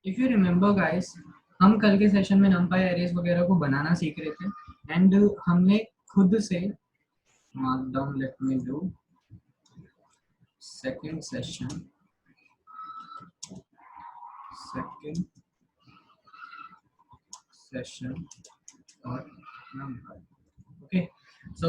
If you remember guys, हम कल के सेशन में नंपाई एरेज वगैरह को बनाना सीख रहे थे एंड हमने खुद से mark down, let me do second session और नंपाई। ओके, सो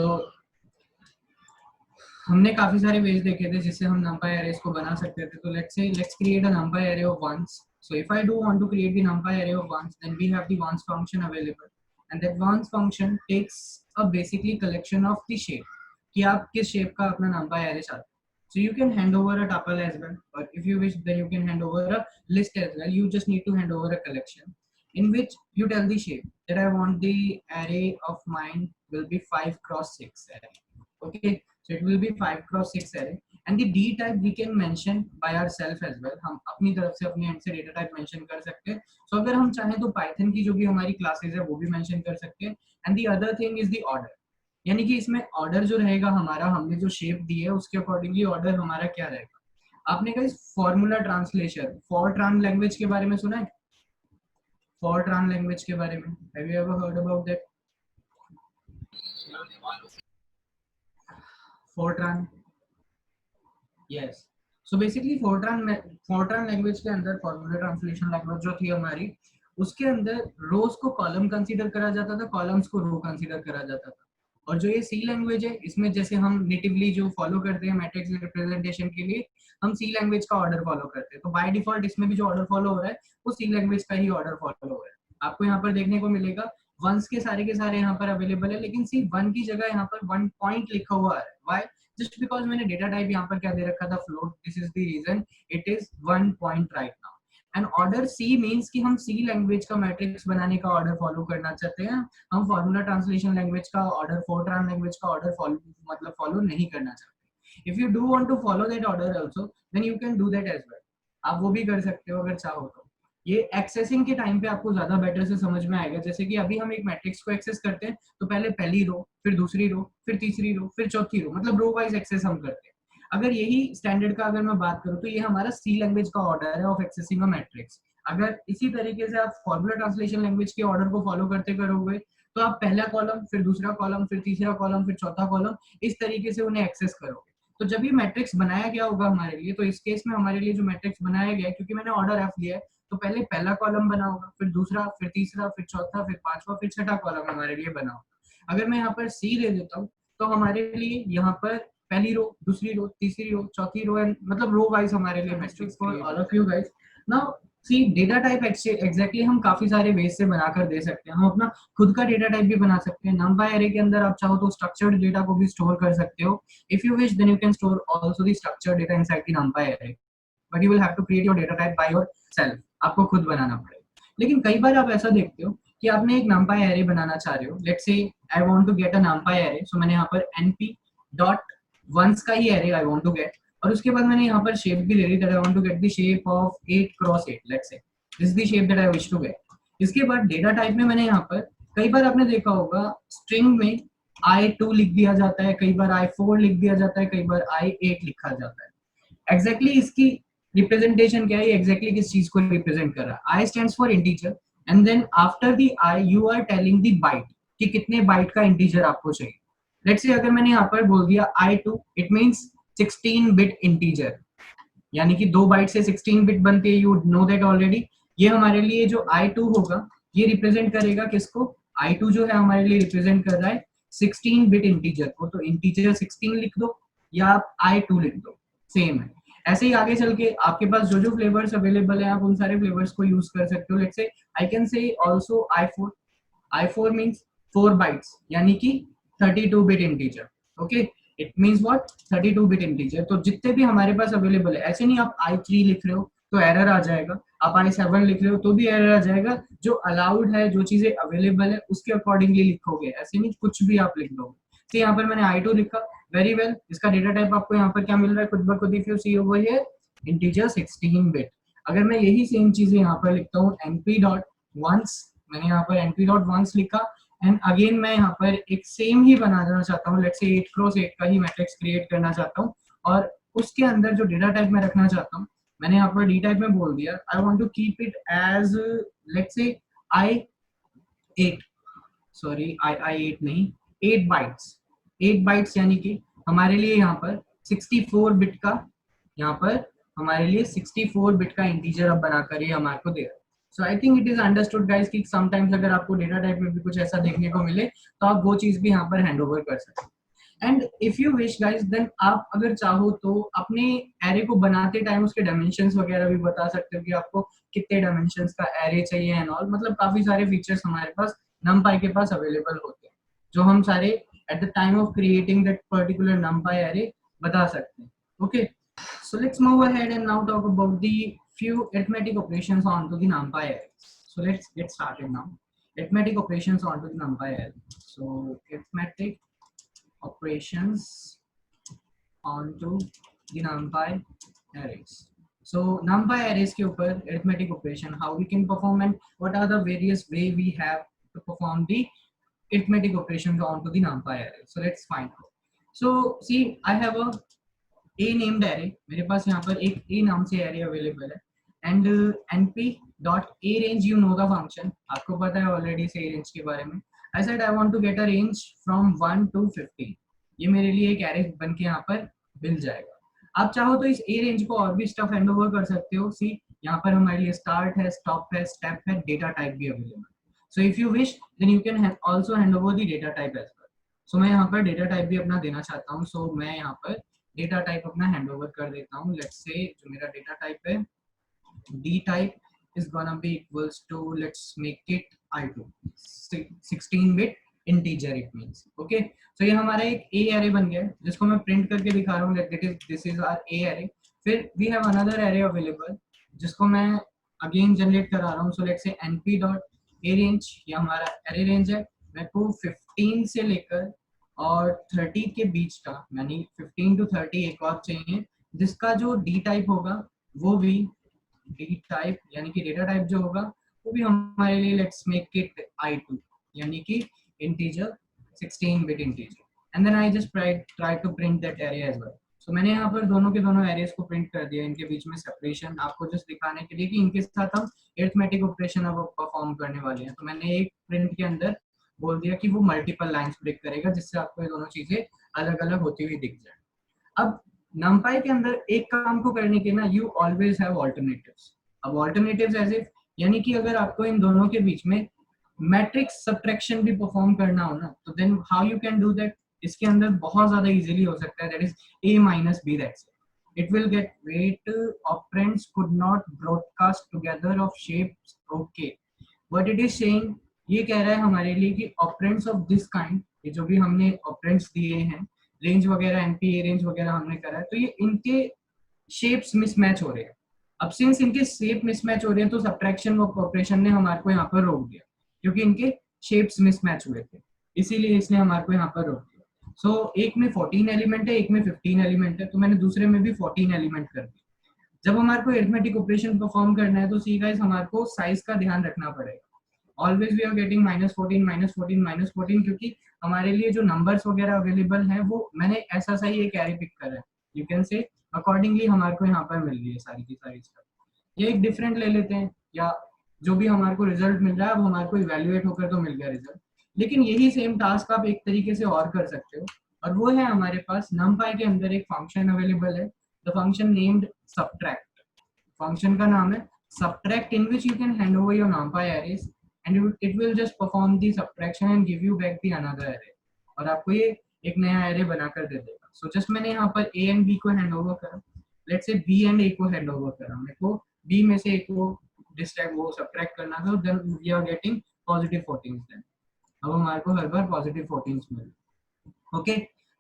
हमने काफी सारे वेज देखे थे जिससे हम numpy arrays को बना सकते थे। तो let's create a numpy array of ones. So if I do want to create the numpy array of ones, then we have the ones function available, and that ones function takes a basically collection of the shape कि आप किस shape का अपना numpy array चाहते हैं। So you can hand over a tuple as well, or if you wish then you can hand over a list as well. You just need to hand over a collection in which you tell the shape that I want the array of mine will be 5 cross 6 array. Okay, so it will be 5 cross 6 array, and the d type we can mention by ourselves as well. हम अपनी तरफ से अपने end से data type mention कर सकते हैं। So अगर हम चाहें तो Python की जो भी हमारी classes है वो भी mention कर सकते हैं। And the other thing is the order, यानी कि इसमें order जो रहेगा हमारा, हमने जो shape दी है उसके accordingly order हमारा क्या रहेगा। आपने कहीं फॉर्मूला ट्रांसलेशन fortran लैंग्वेज के बारे में सुना है? fortran लैंग्वेज के बारे में have you ever heard about that? Fortran, yes. So basically Fortran language के अंदर फॉर्मूला ट्रांसलेशन लैंग्वेज जो थी हमारी, उसके अंदर रोज को कॉलम कंसीडर करा जाता था, कॉलम्स को रो कंसीडर करा जाता था। और जो ये सी लैंग्वेज है, इसमें जैसे हम नेटिवली जो फॉलो करते हैं मैट्रिक्स रिप्रेजेंटेशन के लिए, हम सी लैंग्वेज का ऑर्डर फॉलो करते हैं। तो बाय डिफॉल्ट इसमें भी जो ऑर्डर फॉलो हो रहा है वो सी लैंग्वेज का ही ऑर्डर फॉलो हो रहा है। आपको यहाँ पर देखने को मिलेगा वंस के सारे यहाँ पर अवेलेबल है, लेकिन सिर्फ वन की जगह यहाँ पर 1 पॉइंट लिखा हुआ है। व्हाई? जस्ट बिकॉज मैंने डेटा टाइप यहाँ पर क्या दे रखा था, float. This is the reason it is 1 point right now. And order C means कि हम सी लैंग्वेज का मैट्रिक्स बनाने का ऑर्डर फॉलो करना चाहते हैं। हम फॉर्मूला ट्रांसलेशन लैंग्वेज का ऑर्डर, फोर्ट्रान लैंग्वेज का ऑर्डर फॉलो नहीं करना चाहते। If you do want to follow that order also, then you can do that as well. आप वो भी कर सकते हो अगर चाहो तो। ये एक्सेसिंग के टाइम पे आपको ज्यादा बेटर से समझ में आएगा। जैसे कि अभी हम एक मैट्रिक्स को एक्सेस करते हैं तो पहले पहली रो, फिर दूसरी रो, फिर तीसरी रो, फिर चौथी रो, मतलब रो वाइज एक्सेस हम करते हैं। अगर यही स्टैंडर्ड का अगर मैं बात करूं तो ये हमारा सी लैंग्वेज का ऑर्डर है ऑफ एक्सेसिंग अ मैट्रिक्स। अगर इसी तरीके से आप फॉर्मूला ट्रांसलेशन लैंग्वेज के ऑर्डर को फॉलो करते करोगे तो आप पहला कॉलम, फिर दूसरा कॉलम, फिर तीसरा कॉलम, फिर चौथा कॉलम, इस तरीके से उन्हें एक्सेस करोगे। तो जब ये मैट्रिक्स बनाया गया होगा हमारे लिए, तो इस केस में हमारे लिए जो मैट्रिक्स बनाया गया है, क्योंकि मैंने ऑर्डर एफ लिया है, तो पहले पहला कॉलम बना होगा, फिर दूसरा, फिर तीसरा, फिर चौथा, फिर पांचवा, फिर छठा कॉलम हमारे लिए बना होगा। अगर मैं यहाँ पर सी ले देता हूँ तो हमारे लिए यहाँ पर पहली रो, दूसरी रो, तीसरी रो, चौथी रो, एंड मतलब रो वाइज हमारे लिए matrix for all of you guys. Now see data type exactly हम काफी सारे वेज से बनाकर दे सकते हैं। हम अपना खुद का डेटा टाइप भी बना सकते हैं। नंपाई एरे के अंदर आप चाहो तो स्ट्रक्चर्ड डेटा को भी स्टोर कर सकते हो। If you wish then you can store also the structured data inside the NumPy array, but you will have to create your data type by yourself. आपको खुद बनाना पड़ेगा। लेकिन कई बार आप ऐसा देखते हो कि आपने एक नंपाई एरे बनाना चाह रहे हो। Let's say I want to get a NumPy array, so मैंने यहाँ पर np डॉट वंस का ही array I want to get, और उसके बाद मैंने यहाँ पर शेप भी ले ली that I want to get the shape of 8 cross 8। Let's say this is the shape that I wish to get. इसके बाद डेटा टाइप में मैंने यहाँ पर, कई बार आपने देखा होगा स्ट्रिंग में i2 लिख दिया जाता है, कई बार i4 लिख दिया जाता है, कई बार i8 लिखा जाता है। एग्जैक्टली इसकी रिप्रेजेंटेशन क्या है, एग्जैक्टली किस चीज को रिप्रेजेंट कर रहा है। I stands for integer, and then after the I you are telling the byte कि कितने बाइट का इंटीजर आपको चाहिए। लेट्स से अगर मैंने यहाँ पर बोल दिया i2, it means 16 bit integer, यानी कि 2 बाइट से 16 बिट बनती है। You know that already. ये हमारे लिए जो i2 होगा ये रिप्रेजेंट करेगा किसको, i2 जो है हमारे लिए रिप्रेजेंट कर रहा है 16 बिट इंटीजर को। तो इंटीजर 16 लिख दो या आप i2 लिख दो, सेम है। ऐसे ही आगे चल के आपके पास जो जो फ्लेवर्स अवेलेबल है आप उन सारे फ्लेवर्स को यूज कर सकते हो। Let's say I can say also i4 means 4 bytes, यानी कि 32 bit integer. Okay, it means what, 32 bit integer. तो जितने भी हमारे पास अवेलेबल है, ऐसे नहीं आप i3 लिख रहे हो तो एरर आ जाएगा, आप i7 लिख रहे हो तो भी एरर आ जाएगा। जो अलाउड है, जो चीजें अवेलेबल है उसके अकॉर्डिंगली लिखोगे, ऐसे नहीं कुछ भी आप लिख दोगे। तो यहाँ पर मैंने i2 लिखा, वेरी वेल। इसका डेटा टाइप आपको यहाँ पर क्या मिल रहा है, खुद ब खुद if you see over here, integer 16 bit. अगर मैं यही सेम चीजें यहाँ पर लिखता हूँ np.once, मैंने यहाँ पर np.once लिखा, एंड अगेन मैं यहाँ पर एक सेम ही बनाना चाहता हूँ। लेट्स से 8 क्रॉस 8 का ही मैट्रिक्स क्रिएट करना चाहता हूँ, और उसके अंदर जो डेटा टाइप मैं रखना चाहता हूँ मैंने यहाँ पर डी टाइप में बोल दिया I want to keep it as let's say i8 sorry i8 नहीं 8 बाइट्स 8 बाइट्स यानी कि हमारे लिए यहाँ पर 64 बिट का यहाँ पर हमारे लिए 64 बिट का इंटीजर अब बनाकर ये हमारे को दे रहा है। So I think it is understood guys कि समटाइम्स अगर आपको डेटा टाइप में भी कुछ ऐसा देखने को मिले तो आप वो चीज भी यहाँ पर हैंड ओवर कर सकते हैं। And if you wish guys then आप अगर चाहो तो अपने एरे को बनाते टाइम उसके डायमेंशंस वगैरह भी बता सकते हो कि आपको कितने डायमेंशंस का एरे चाहिए एंड ऑल, मतलब काफी सारे फीचर्स हमारे पास numpy के पास अवेलेबल होते हैं जो हम सारे eight the time of creating that particular numpy array बता सकते हैं। Okay, so let's move ahead and now talk about the few arithmetic operations onto the numpy array. So let's get started now. Arithmetic operations onto the numpy array. So arithmetic operations onto the numpy arrays. So numpy arrays के ऊपर arithmetic operation how we can perform and what are the various way we have to perform the arithmetic operations onto the numpy array. So let's find out. So see, I have a named array, मेरे पास यहाँ पर एक a नाम से array available है and np dot a range, you know the function, आपको पता है already से a range के बारे में। I said I want to get a range from 1 to 15, ये मेरे लिए एक array बन के यहाँ पर मिल जाएगा। आप चाहो तो इस a range को और भी stuff hand over कर सकते हो। सी यहाँ पर हमारे लिए start है, stop है, step है, data type भी available। So if you wish then you can also hand over the data type as well. So मैं यहाँ पर data type भी अपना देना चाहता हूँ, so मैं यहाँ पर डेटा टाइप अपना हैंड ओवर कर देता हूँ। लेट्स से जो मेरा डेटा टाइप है D type is gonna be equals to let's make it i2 16 bit integer it means. Okay, so ये हमारा एक ए एरे बन गया है जिसको मैं प्रिंट करके दिखा रहा हूँ this is our a array. फिर we have another array available जिसको मैं अगेन जनरेट करा रहा हूँ। So let's say np dot a range, ये हमारा एरे रेंज है। मेरे को 15 से लेकर और 30 के बीच का, यानी 15 to 30 एक और चाहिए जिसका जो डी टाइप होगा वो भी डी टाइप यानी कि डेटा टाइप जो होगा वो भी हमारे लिए लेट्स मेक इट i2 यानी कि integer 16 bit integer and then I just try to print that array as well. So मैंने यहाँ पर दोनों के दोनों एरेज को प्रिंट कर दिया, इनके बीच में सेपरेशन आपको जस्ट दिखाने के लिए कि इनके साथ हम अरिथमेटिक ऑपरेशन अब परफॉर्म करने वाले हैं। तो मैंने एक प्रिंट के अंदर बोल दिया कि वो मल्टीपल लाइंस ब्रेक करेगा जिससे आपको ये दोनों चीजें अलग अलग होती हुई दिख जाए। अब numpy के अंदर एक काम को करने के ना यू ऑलवेज हैव ऑल्टरनेटिव्स। अब ऑल्टरनेटिव्स ऐसे यानी कि अगर आपको इन दोनों के बीच में मैट्रिक्स सब्ट्रैक्शन भी परफॉर्म करना हो ना तो then how you can do that, इसके अंदर बहुत ज्यादा इजीली हो सकता है। That is a minus b, that's it will get wait operands could not broadcast together of shapes. Okay, what it is saying, ये कह रहा है हमारे लिए कि ऑपरेंड्स ऑफ दिस काइंड, ये जो भी हमने ऑपरेंड्स दिए हैं रेंज वगैरह एनपी रेंज वगैरह हमने करा है तो ये इनके शेप्स मिसमैच हो रहे हैं। अब सिंस इनके शेप मिसमैच हो रहे हैं तो सब्ट्रैक्शन ऑपरेशन ने हमारे को यहाँ पर रोक दिया क्योंकि इनके शेप्स मिसमैच हुए थे, इसीलिए इसने हमारे को यहाँ पर रोक दिया। सो एक में 14 एलिमेंट है, एक में 15 एलिमेंट है, तो मैंने दूसरे में भी 14 एलिमेंट कर दिया। जब हमारे को अरिथमेटिक ऑपरेशन परफॉर्म करना है तो सी गाइस हमारे को साइज का ध्यान रखना पड़ेगा। ऑलवेज वी आर गेटिंग -14 -14 -14 क्योंकि हमारे लिए जो नंबर्स वगैरह अवेलेबल हैं वो मैंने ऐसा सा ही एक कैरी पिक करा है, यू कैन से अकॉर्डिंगली हमारे को यहाँ पर मिल रही है सारी की सारी स्टफ। ये एक डिफरेंट ले लेते हैं या जो भी हमारे को रिजल्ट मिल रहा है अब हमारे को इवेल्युएट होकर तो मिल गया रिजल्ट, लेकिन यही सेम टास्क आप एक तरीके से और कर सकते हो और वो है हमारे पास numpy के अंदर एक फंक्शन अवेलेबल है, the function named subtract। Function का नाम है subtract in which you can hand over your numpy arrays and it will just perform the subtraction and give you back the another array और आपको ये एक नया array बनाकर दे देगा। सो जस्ट मैंने यहाँ पर a and b को हैंड ओवर करा, let's say b and a को हैंड ओवर करा, मेरे को b में से a को डिस्ट्रैक्ट वो सब्ट्रैक्ट करना था, then we are getting positive 14 then अब हमारे को हर बार पॉजिटिव 14 मिले। Okay,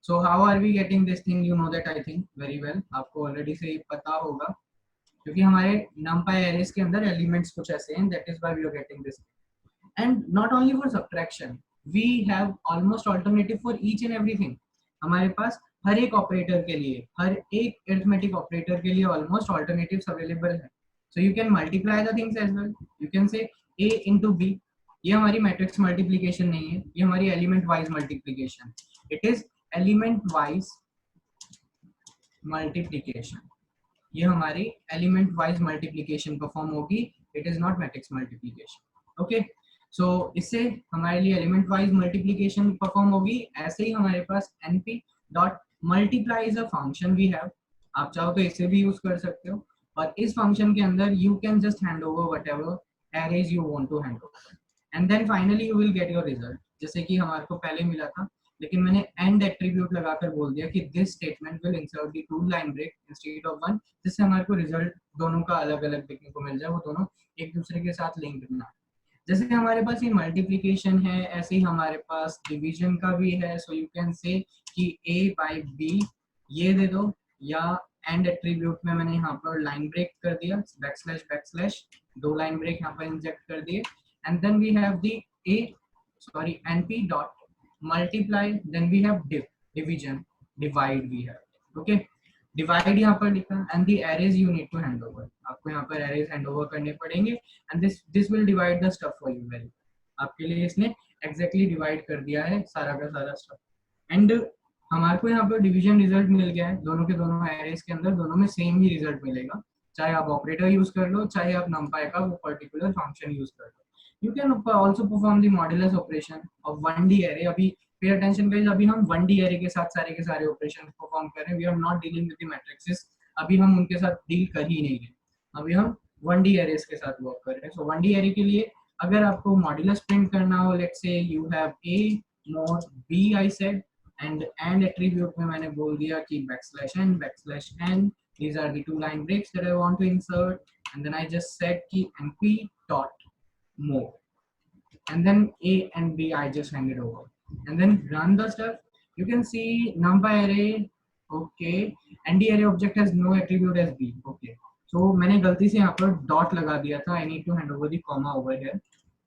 so how are we getting this thing, you know that I think very well, आपको ऑलरेडी से पता होगा क्योंकि हमारे numpy arrays के अंदर एलिमेंट्स कुछ ऐसे हैं, that is why we are getting this. And not only for subtraction, we have almost alternative for each and everything. हमारे पास हर एक ऑपरेटर के लिए, हर एक अरिथमेटिक ऑपरेटर के लिए ऑलमोस्ट ऑल्टरनेटिव्स अवेलेबल है। So you can multiply the things as well, you can say a into b, ये हमारी मैट्रिक्स मल्टीप्लिकेशन नहीं है, ये हमारी element wise multiplication, it is element wise multiplication. ये हमारी एलिमेंट वाइज मल्टीप्लीकेशन परफॉर्म होगी, it is not matrix multiplication. Okay, so इससे हमारे लिए एलिमेंट वाइज मल्टीप्लीकेशन परफॉर्म होगी। ऐसे ही हमारे पास np dot multiply is a function we have, आप चाहो तो इसे भी यूज कर सकते हो, और इस फंक्शन के अंदर you can just hand over whatever arrays you want to hand over, and then finally you will get your result. जैसे कि हमारे को पहले मिला था, लेकिन मैंने एंड एट्रीब्यूट लगाकर बोल दिया कि this statement will insert the two line break instead of one, जिससे हमारे को रिजल्ट दोनों का अलग अलग देखने को मिल जाए, वो दोनों एक दूसरे के साथ लिंक ना। जैसे हमारे पास ये मल्टीप्लिकेशन है, ऐसे ही हमारे पास डिवीजन का भी है। सो यू कैन से कि a बाई b ये दे दो, या एंड एट्रीब्यूट में मैंने यहाँ पर लाइन ब्रेक कर दिया, बैकस्लैश दो लाइन ब्रेक यहाँ पर इंजेक्ट कर दिए, and then we have the np dot multiply, then we have division, divide we have, okay, divide यहाँ पर लिखा, and the arrays you need to hand over, आपको यहाँ पर एरेज हैंड ओवर करने पड़ेंगे, and this will divide the stuff for you very, आपके लिए इसने एग्जैक्टली डिवाइड कर दिया है सारा का सारा स्टफ। एंड हमारे को यहाँ पर डिवीजन रिजल्ट मिल गया है, दोनों के दोनों एरेज के अंदर दोनों में सेम ही रिजल्ट मिलेगा, चाहे आप ऑपरेटर यूज कर लो, चाहे आप numpy का वो पर्टिकुलर फंक्शन यूज कर लो। You can also perform the modulus operation of 1D array. अभी पे अटेंशन गाइस, अभी हम 1D एरे के सारे के सारे ऑपरेशन परफॉर्म कर रहे हैं, we are not dealing with the matrices, अभी हम उनके साथ डील कर ही नहीं रहे, अभी हम 1D एरेस के साथ वर्क कर रहे हैं। सो 1D एरे के लिए अगर आपको मॉड्यूलस प्रिंट करना हो, let's say you have a mod b I said, and attribute में मैंने बोल दिया कि \n these are the two line breaks that I want to insert, and then I just said कि np dot more, and then a and b I just handed over, and then run the stuff. You can see numpy array, okay, nd array object has no attribute as b, okay, so मैंने गलती से यहाँ पर dot लगा दिया था, I need to hand over the comma over here,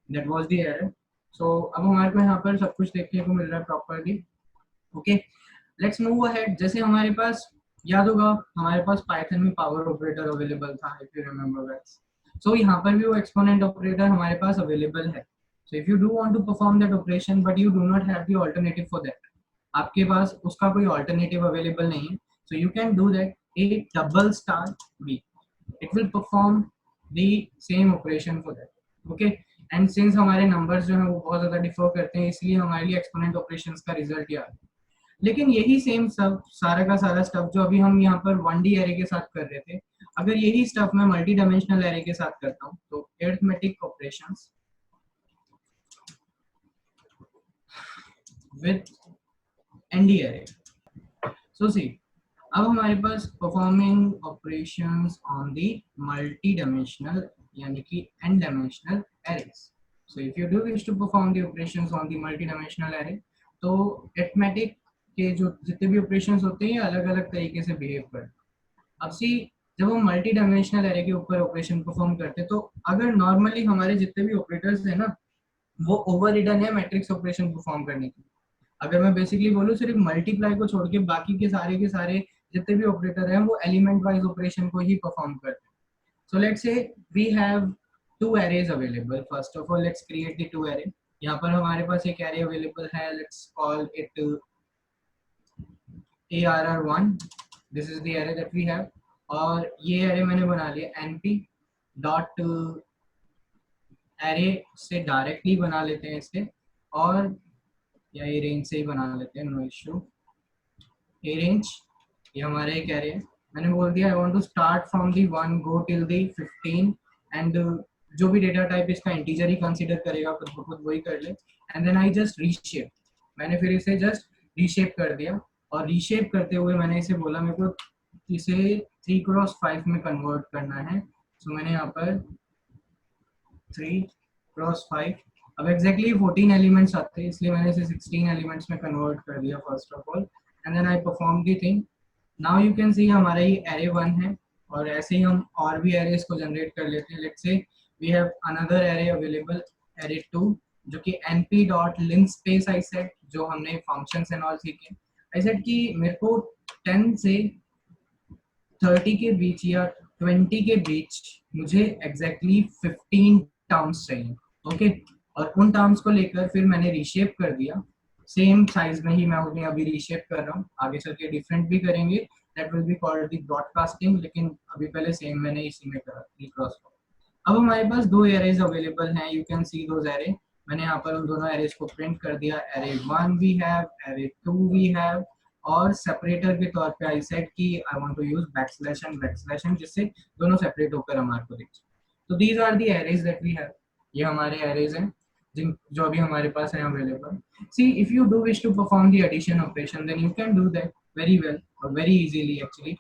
that was the error. So अब हमारे को यहाँ पर सब कुछ देखने को मिल रहा है properly, okay, let's move ahead. जैसे हमारे पास याद होगा, हमारे पास पाइथन में पावर ऑपरेटर अवेलेबल था, इफ यू रिमेंबर दैट, सो यहाँ पर भी वो एक्सपोनेंट ऑपरेटर हमारे पास अवेलेबल है। So if you do want to perform that operation but you do not have the alternative for that, आपके पास उसका कोई alternative available नहीं है, so you can do that a double star b, it will perform the same operation for that, okay, and since हमारे numbers जो हैं वो बहुत ज़्यादा differ करते हैं, इसलिए हमारे लिए exponent operations का result याद है। लेकिन यही सेम सब सारा का सारा स्टफ जो अभी हम यहाँ पर 1D एरे के साथ कर रहे थे, अगर यही स्टफ मैं मल्टी डायमेंशनल एरे के साथ करता हूँ, तो arithmetic operations with ND array. So see, अब हमारे पास performing operations on the multi-dimensional यानी कि n-dimensional arrays. So if you do wish to perform the operations on the multi-dimensional array, तो arithmetic के जो जितने भी operations होते हैं अलग अलग तरीके से behave करते हैं। अब सी, जब हम मल्टी डायमेंशनल एरे के ऊपर ऑपरेशन परफॉर्म करते हैं, तो अगर नॉर्मली हमारे जितने भी ऑपरेटर्स हैं ना, वो ओवररिडन है मैट्रिक्स ऑपरेशन परफॉर्म करने के लिए। अगर मैं बेसिकली बोलूँ, सिर्फ मल्टीप्लाई को छोड़ के बाकी के सारे जितने भी ऑपरेटर हैं वो एलिमेंट वाइज ऑपरेशन को ही परफॉर्म करते हैं। So let's say we have two arrays available. First of all let's create the two array. यहाँ पर हमारे पास एक एरे अवेलेबल है, let's call it ARR1, this is the array that we have, और ये एरे मैंने बना लिया np डॉट एरे से डायरेक्टली बना लेते हैं इसे, और या ये रेंज से ही बना लेते हैं, नो इश्यू। ये रेंज ये हमारा एक एरे है, मैंने बोल दिया I want to start from the 1 go till the 15, and जो भी डेटा टाइप इसका इंटीजर ही कंसीडर करेगा, खुद वही कर ले, and then I just reshape, मैंने फिर इसे जस्ट रीशेप कर दिया, और रीशेप करते हुए मैंने इसे बोला मेरे को इसे 3x5 में कन्वर्ट करना है। सो मैंने यहाँ पर 3x5, अब एग्जैक्टली 14 एलिमेंट्स आते हैं, इसलिए मैंने इसे 16 एलिमेंट्स में कन्वर्ट कर दिया first of all, and then I perform the thing. Now you can see हमारा ये एरे 1 है, और ऐसे ही हम और भी एरेस को जनरेट कर लेते हैं। Let's say we have another array available, array 2, जो कि np dot linspace I set, जो हमने फंक्शंस एंड ऑल सीखे। आई सेट कि मेरे को 10 से 30 के बीच या 20 के बीच मुझे एग्जैक्टली 15 टर्म्स चाहिए, ओके, और उन टर्म्स को लेकर फिर मैंने रीशेप कर दिया, सेम साइज में ही मैं उन्हें अभी रीशेप कर रहा हूँ, आगे चल के डिफरेंट भी करेंगे, that will be called the broadcasting, लेकिन अभी पहले सेम मैंने इसी में करा क्रॉस। अब हमारे पास दो एरेज अवेलेबल हैं, you can C those array. मैंने यहाँ पर उन दोनों एरेज को प्रिंट कर दिया, array 1 we have, array 2 we have, और सेपरेटर के तौर पे आई सेड कि I want to use backslash and जिससे दोनों सेपरेट होकर हमारे को दिख जाए। तो these are the arrays that we have, ये हमारे एरेज हैं जिन जो अभी हमारे पास है available. See if you do wish to perform the addition operation then you can do that very well or very easily actually,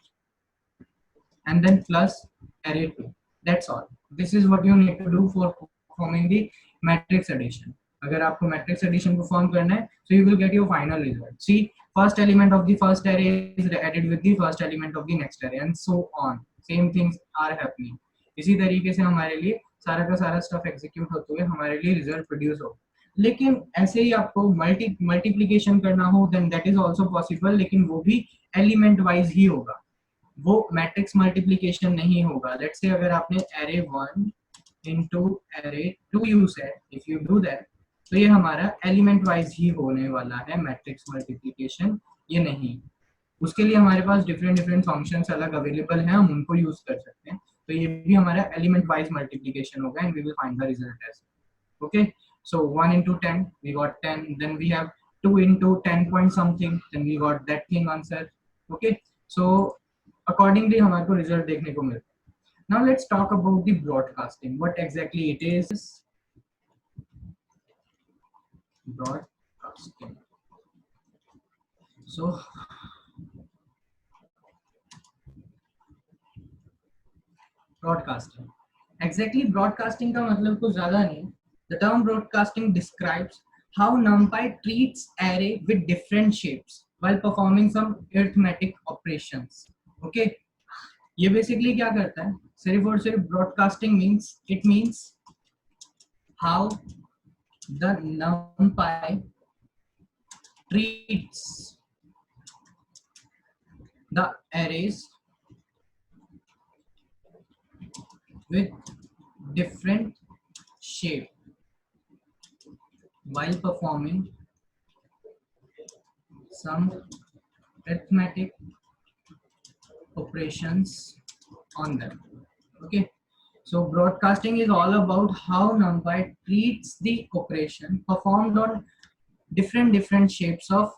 and then plus array 2, that's all. This is what you need to do for performing the matrix addition. अगर आपको matrix addition perform करना है, so you will get your final result. See, first element of the first array is added with the first element of the next array and so on. Same things are happening. इसी तरीके से हमारे लिए सारा का सारा stuff execute होते हुए हमारे लिए रिजल्ट प्रोड्यूस हो। लेकिन ऐसे ही आपको मल्टीप्लिकेशन करना हो then that is also possible, लेकिन वो भी एलिमेंट वाइज ही होगा, वो मैट्रिक्स मल्टीप्लिकेशन नहीं होगा। लेट्स से अगर आपने एरे 1 इनटू एरे 2 यूज है, इफ यू डू दैट, तो ये हमारा एलिमेंट वाइज ही होने वाला है, मैट्रिक्स मल्टीप्लिकेशन ये नहीं। उसके लिए हमारे पास डिफरेंट फंक्शंस अलग अवेलेबल हैं, हम उनको यूज कर सकते हैं। तो ये भी हमारा एलिमेंट वाइज मल्टीप्लिकेशन होगा and we will find the result as okay. So 1 into 10, we got 10. Then we have 2 into 10 point something. Then we got that thing answer. Okay. So accordingly, हमारे को result देखने को मिलता है। Now let's talk about the broadcasting. What exactly it is? Broadcasting. So broadcasting. Exactly broadcasting का मतलब कुछ ज़्यादा नहीं। The term broadcasting describes how NumPy treats array with different shapes while performing some arithmetic operations. Okay, ये basically क्या करता है, सिर्फ और सिर्फ broadcasting means how the NumPy treats the arrays with different shape while performing some arithmetic operations on them. Okay, so broadcasting is all about how NumPy treats the operation performed on different shapes of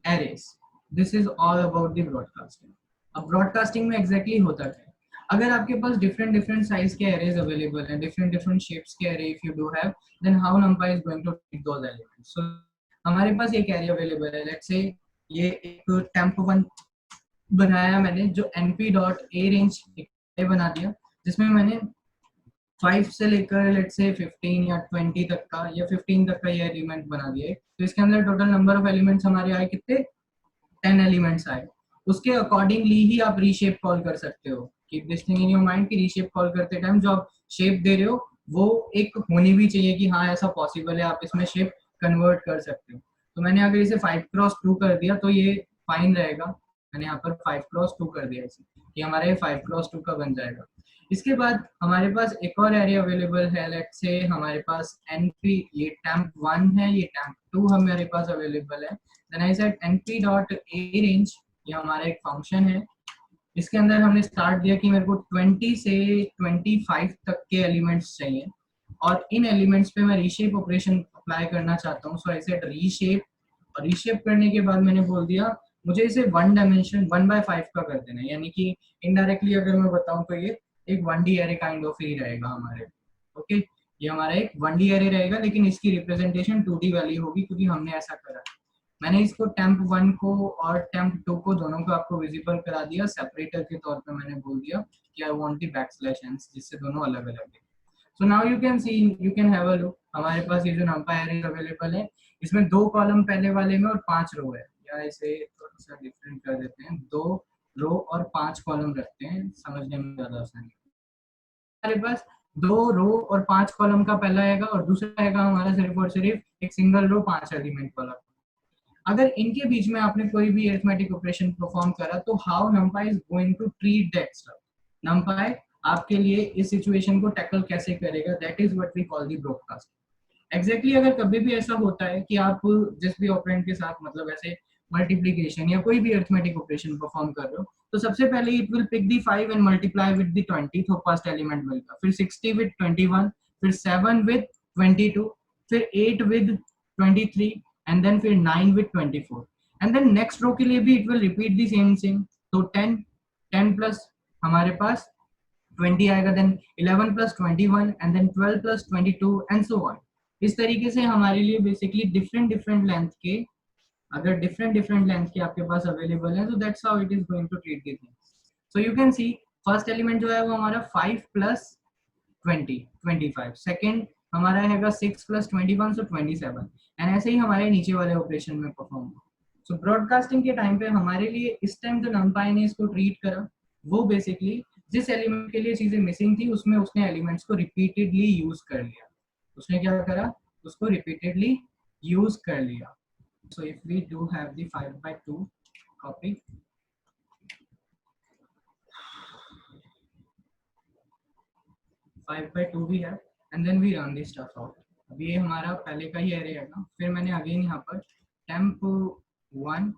arrays. This is all about the broadcasting. अब broadcasting में exactly होता है, अगर आपके पास different size के arrays available हैं, different shapes के array if you do have, then how NumPy is going to treat those elements. So हमारे पास एक array available है, let's say ये एक temp1 बनाया मैंने, जो np.arange एक array बना दिया जिसमें मैंने 5 से लेकर let's say 15 या 20 तक का या 15 तक का ये एलिमेंट बना दिए। तो इसके अंदर टोटल नंबर ऑफ एलिमेंट्स हमारे आए कितने, 10 एलिमेंट्स आए। उसके अकॉर्डिंगली ही आप रीशेप कॉल कर सकते हो। Keep this thing in your mind कि रीशेप कॉल करते टाइम जो आप शेप दे रहे हो वो एक होनी भी चाहिए कि हाँ ऐसा पॉसिबल है, आप इसमें शेप कन्वर्ट कर सकते हो। तो मैंने अगर इसे 5x2 कर दिया तो ये फाइन रहेगा, मैंने यहाँ पर 5x2 कर दिया इसे, ये हमारा ये 5x2 का बन जाएगा। इसके बाद हमारे पास एक और एरे अवेलेबल है, लेट्स से हमारे पास np, ये temp1 है, ये temp2 हमारे पास अवेलेबल है। देन आई सेड np.arange, ये हमारा एक फंक्शन है, इसके अंदर हमने स्टार्ट दिया कि मेरे को 20 से 25 तक के एलिमेंट्स चाहिए और इन एलिमेंट्स पे मैं रीशेप ऑपरेशन अप्लाई करना चाहता हूँ। सो आई सेड रीशेप, और रीशेप करने के बाद मैंने बोल दिया मुझे इसे 1 डायमेंशन 1/5 का कर देना है, यानी कि इनडायरेक्टली अगर मैं बताऊं तो ये एक 1D एरे काइंड ऑफ ही रहेगा हमारे। ओके, ये हमारा एक 1D एरे रहेगा लेकिन इसकी रिप्रेजेंटेशन 2D वाली होगी क्योंकि हमने ऐसा करा। मैंने इसको temp1 को और temp2 को दोनों को आपको विजिबल करा दिया, सेपरेटर के तौर पे मैंने बोल दिया कि I want the backslash n, जिससे दोनों अलग अलग है। सो now you can C, you can have a look, हमारे पास ये जो NumPy एरे अवेलेबल है इसमें 2 कॉलम पहले वाले में और 5 रो है, या इसे थोड़ा सा डिफरेंट कर देते हैं, 2 रो और 5 कॉलम रखते हैं, समझने में ज्यादा आसानी। हमारे पास 2 रो और 5 कॉलम का पहला आएगा और दूसरा आएगा हमारा सिर्फ और सिर्फ एक सिंगल रो 5 एलिमेंट वाला। अगर इनके बीच में आपने कोई भी अरिथमेटिक ऑपरेशन परफॉर्म करा तो how NumPy is going to treat that stuff, NumPy आपके लिए इस सिचुएशन को टैकल कैसे करेगा, that is what we call the broadcast. Exactly अगर कभी भी ऐसा होता है कि आप जिस भी ऑपरेंड के साथ, मतलब ऐसे मल्टीप्लिकेशन या कोई भी अरिथमेटिक ऑपरेशन परफॉर्म कर रहे हो, तो सबसे पहले it will pick the 5 and multiply with the 20, तो फर्स्ट एलिमेंट मिलता, फिर 60 विद 21, फिर 7 विद 22, फिर 8 विद 23, एंड देन फिर 9 with 24, and then next row के लिए भी it will repeat the same same. तो 10 प्लस हमारे पास 20 आएगा, then 11 plus 21, and then 12 plus 22, and so on. इस तरीके से हमारे लिए बेसिकली डिफरेंट डिफरेंट लेंथ के, अगर डिफरेंट डिफरेंट लेंथ के आपके पास अवेलेबल है, तो that's how it is going to treat the things. So you can see first element जो है वो हमारा 5 प्लस 20 25, सेकंड हमारा हैगा 6 प्लस 21 सो 27, एंड ऐसे ही हमारे नीचे वाले ऑपरेशन में परफॉर्म हो। सो ब्रॉडकास्टिंग के टाइम पे हमारे लिए इस टाइम जो नंपाई ने इसको ट्रीट करा, वो बेसिकली जिस एलिमेंट के लिए चीजें मिसिंग थी उसमें उसने एलिमेंट्स को रिपीटेडली यूज कर लिया। उसने क्या करा, उसको रिपीटेडली यूज कर लिया। So if we do have the 5/2 copy, 5/2 भी है, and then we run this stuff out। अब ये हमारा पहले का ही एरे है ना, फिर मैंने अगेन यहाँ पर temp1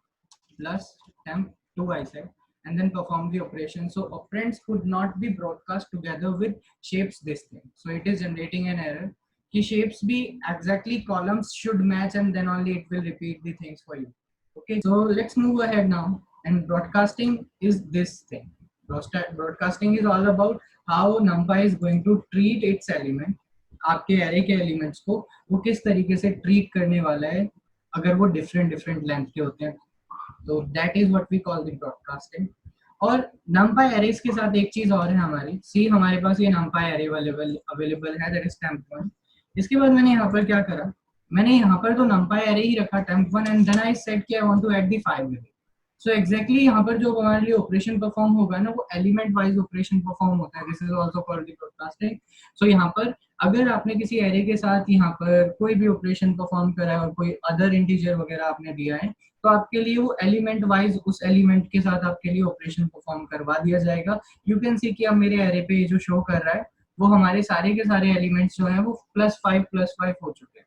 plus temp2 I said, and then perform the operation। So operands could not be broadcast together with shapes this thing, so it is generating an error कि shapes भी exactly columns should match, and then only it will repeat the things for you। Okay, so let's move ahead now, and broadcasting is this thing। Broadcasting is all about how NumPy is going to treat its element, आपके array के elements को वो किस तरीके से treat करने वाला है अगर वो different length के होते हैं, तो that is what we call the broadcasting। और numpy arrays के साथ एक चीज और है हमारी, सी हमारे पास ये numpy array अवेलेबल है, that is temp1। इसके बाद मैंने यहाँ पर क्या करा, मैंने यहाँ पर तो numpy array ही रखा temp1, and then I said कि I want to add the 5 array। So exactly यहाँ पर जो हमारे लिए ऑपरेशन परफॉर्म होगा ना, वो एलिमेंट वाइज ऑपरेशन परफॉर्म होता है। This is also called the broadcasting. So यहाँ पर अगर आपने किसी एरे के साथ यहाँ पर कोई भी ऑपरेशन परफॉर्म करा है और कोई अदर इंटीजर वगैरह आपने दिया है, तो आपके लिए वो एलिमेंट वाइज उस एलिमेंट के साथ आपके लिए ऑपरेशन परफॉर्म करवा दिया जाएगा। यू कैन सी कि अब मेरे एरे पे जो शो कर रहा है वो हमारे सारे के सारे एलिमेंट्स जो है वो +5 हो चुके हैं।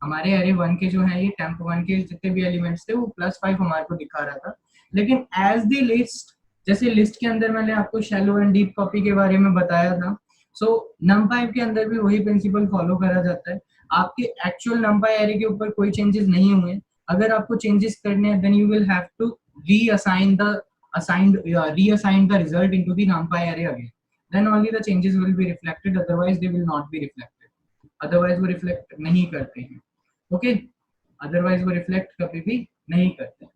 हमारे एरे 1 के जो है ये temp1 के जितने भी एलिमेंट्स थे वो +5 हमारे को दिखा रहा था, लेकिन एज द लिस्ट, जैसे लिस्ट के अंदर मैंने आपको शैलो एंड डीप कॉपी के बारे में बताया था, सो numpy के अंदर भी वही प्रिंसिपल फॉलो करा जाता है। आपके एक्चुअल numpy एरे के ऊपर कोई चेंजेस नहीं हुए, अगर आपको चेंजेस करने हैं then you will have to reassign the result into the numpy array again, then only the changes will be reflected, otherwise they will not be reflected। Otherwise वो रिफ्लेक्ट नहीं करते हैं। ओके, अदरवाइज वो reflect कभी भी नहीं करते।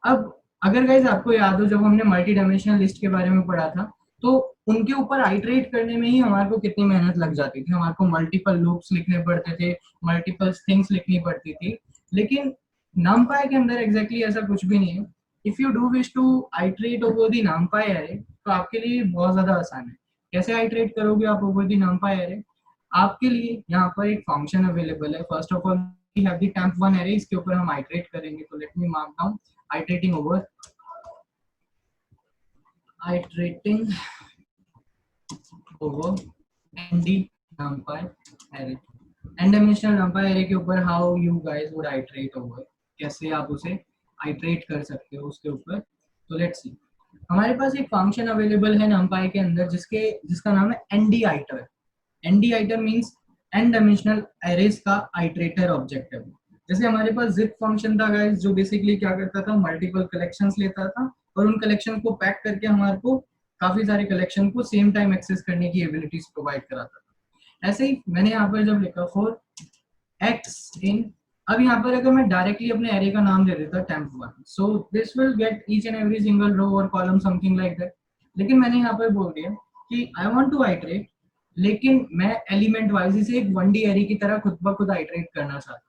अब अगर गाइज आपको याद हो, जब हमने मल्टी डायमेंशनल लिस्ट के बारे में पढ़ा था, तो उनके ऊपर आइटरेट करने में ही हमारे को कितनी मेहनत लग जाती थी। हमारे को मल्टीपल लूप्स लिखने पड़ते थे, मल्टीपल थिंग्स लिखनी पड़ती थी, लेकिन numpy के अंदर एग्जैक्टली ऐसा कुछ भी नहीं है। If you do wish to iterate over the numpy array, तो आपके लिए बहुत ज्यादा आसान है। कैसे आइटरेट करोगे आप ओवर द numpy array? आपके लिए यहाँ पर एक फंक्शन अवेलेबल है। First of all we have the temp1 array, इसके ऊपर हम आइटरेट करेंगे, तो let me mark down iterating over nd numpy array। n dimensional numpy array के ऊपर how you guys would iterate over, कैसे आप उसे iterate कर सकते हो उसके ऊपर। तो लेट्स सी, हमारे पास एक फंक्शन अवेलेबल है numpy के अंदर जिसका नाम है nditer। nditer means n dimensional arrays का iterator ऑब्जेक्ट है। जैसे हमारे पास zip फंक्शन था गाइस, जो बेसिकली क्या करता था, मल्टीपल कलेक्शंस लेता था और उन कलेक्शन को पैक करके हमारे को काफी सारे कलेक्शन को सेम टाइम एक्सेस करने की एबिलिटीज प्रोवाइड कराता था। ऐसे ही मैंने यहाँ पर जब लिखा फॉर x in, अब यहाँ पर अगर मैं डायरेक्टली अपने एरे का नाम दे देता temp1, so this will get each and every single row और कॉलम समथिंग लाइक दैट। लेकिन मैंने यहाँ पर बोल दिया कि आई वांट टू आइटरेट, लेकिन मैं एलिमेंट वाइज इसे एक 1D एरे की तरह खुद ब खुद आइटरेट करना चाहता हूँ।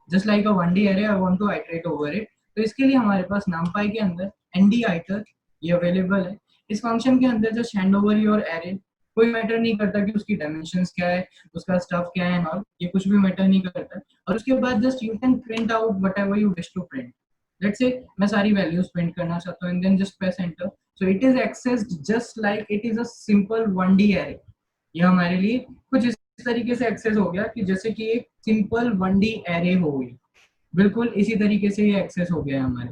Just like a 1D array I want to iterate over it। तो इसके लिए हमारे पास numpy के अंदर nditer ये अवेलेबल है। इस फंक्शन के अंदर just hand over your array, कोई मैटर नहीं करता कि उसकी डायमेंशंस क्या है, उसका स्टफ क्या है और ये कुछ भी मैटर नहीं करता। और उसके बाद just you can print out whatever you wish to print. Let's say मैं सारी वैल्यूज प्रिंट करना चाहता हूँ, and then just press enter, so it is accessed just like it is a simple 1D array। ये हमारे लिए कुछ इस तरीके से एक्सेस हो गया कि जैसे कि एक सिंपल 1D array हो गई, बिल्कुल इसी तरीके से ये एक्सेस हो गया है हमारे।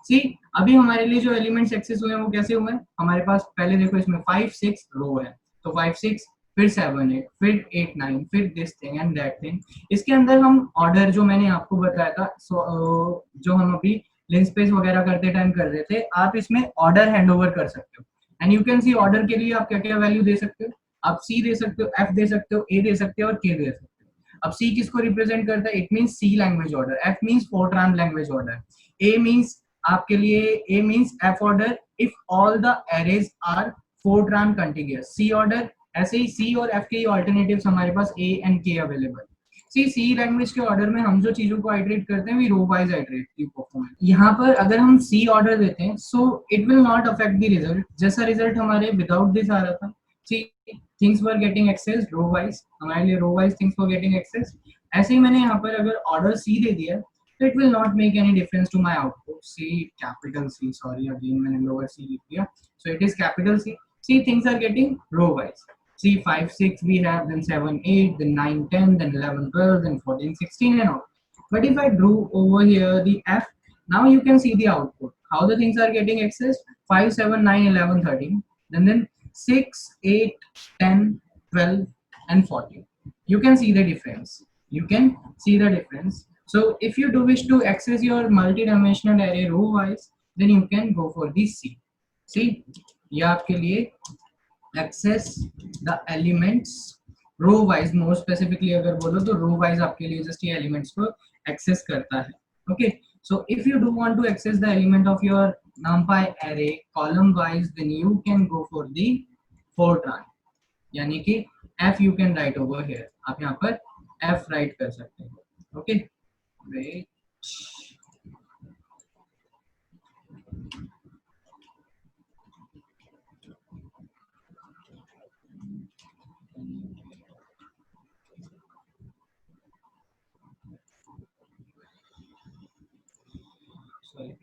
सी अभी हमारे लिए जो एलिमेंट्स एक्सेस हुए हैं वो कैसे हुए हैं, हमारे पास पहले देखो इसमें 5 6 रो है, तो 5 6 फिर 7 8 फिर 8 9 फिर this thing and that thing. इसके अंदर हम ऑर्डर जो मैंने आपको बताया था, जो हम अभी लिनस्पेस वगैरह करते टाइम कर रहे थे, आप इसमें ऑर्डर हैंडओवर कर सकते हो। And you can C order के लिए आप क्या क्या वैल्यू दे सकते हो, आप सी दे सकते हो, एफ दे सकते हो, ए दे सकते हो और के दे सकते हो। अब सी किसको रिप्रेजेंट करता है, it means C language order, F means Fortran language order, A means आपके लिए A means F order if all the arrays are Fortran continuous, C order ऐसे ही सी और एफ के ऑल्टरनेटिव्स हमारे पास A and K available. C language के order में हम जो चीजों को आइटरेट करते हैं वी रो वाइज आइटरेट की परफॉर्मेंस। यहाँ पर अगर हम सी ऑर्डर देते हैं सो it will not affect the result, जैसा रिजल्ट हमारे विदाउट दिस आ रहा था। See things were getting access row wise, हमारे लिए row wise things were getting access. ऐसे ही मैंने यहाँ पर अगर ऑर्डर सी दे दिया तो it will not make any difference to my output. C capital C, sorry again मैंने लोअर सी लिख दिया, so it is capital C. See things are getting row wise. See 5 6 we have, then 7 8, then 9 10, then 11 12, then 14 16 and all. But if I drew over here the f, now you can see the output how the things are getting accessed: 5 7 9 11 13, then 6 8 10 12 and 14. You can see the difference, you can see the difference. So if you do wish to access your multi-dimensional array row wise, then you can go for the C. See ये आपके लिए access the elements row wise, more specifically अगर बोलो तो row wise आपके लिए just ये elements को access करता है। Okay, so if you do want to access the element of your numpy array column wise, then you can go for the fortran, यानी कि f you can write over here, आप यहाँ पर f write कर सकते हो। Okay, wait. Sorry.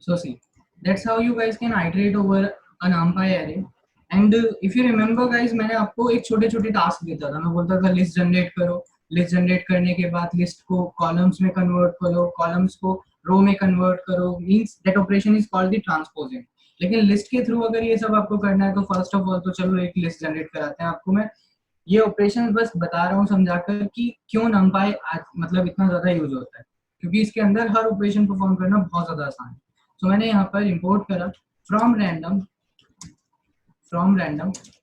So see, that's how you guys can iterate over a numpy array. And if you remember guys, मैंने आपको एक छोटे छोटे टास्क देता था, मैं बोलता था लिस्ट जनरेट करो, लिस्ट जनरेट करने के बाद लिस्ट को कॉलम्स में कन्वर्ट करो, कॉलम्स को रो में कन्वर्ट करो, means that operation is called the transposing. लेकिन लिस्ट के थ्रू अगर ये सब आपको करना है तो फर्स्ट ऑफ ऑल तो चलो एक लिस्ट जनरेट कराते हैं आपको। मैं ये ऑपरेशन बस बता रहा हूँ समझाकर कि क्यों नंपाई मतलब इतना ज्यादा यूज होता है, क्योंकि इसके अंदर हर ऑपरेशन परफॉर्म करना बहुत ज्यादा आसान है। तो मैंने यहाँ पर इंपोर्ट करा फ्रॉम रैंडम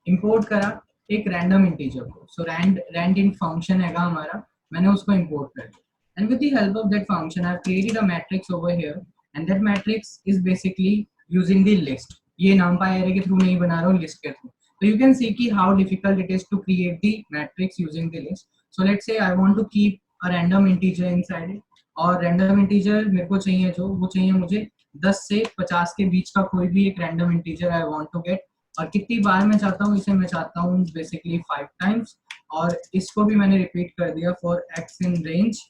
इंपोर्ट करा एक रैंडम इंटीजर को। सो रैंड इन फंक्शन है हमारा, मैंने उसको इंपोर्ट कर दिया and with the help of that function I have created a matrix over here and that matrix is basically using the list. ये नंपाई एरे के थ्रू नहीं बना रहा हूँ, लिस्ट के through. So you can see ki how difficult it is to create the matrix using the list. So let's say I want to keep a random integer inside it, और random integer मेरे को चाहिए जो वो चाहिए मुझे 10 से 50 के बीच का कोई भी एक random integer I want to get। और कितनी बार मैं चाहता हूँ इसे, मैं चाहता हूँ basically 5 times, और इसको भी मैंने repeat कर दिया for x in range,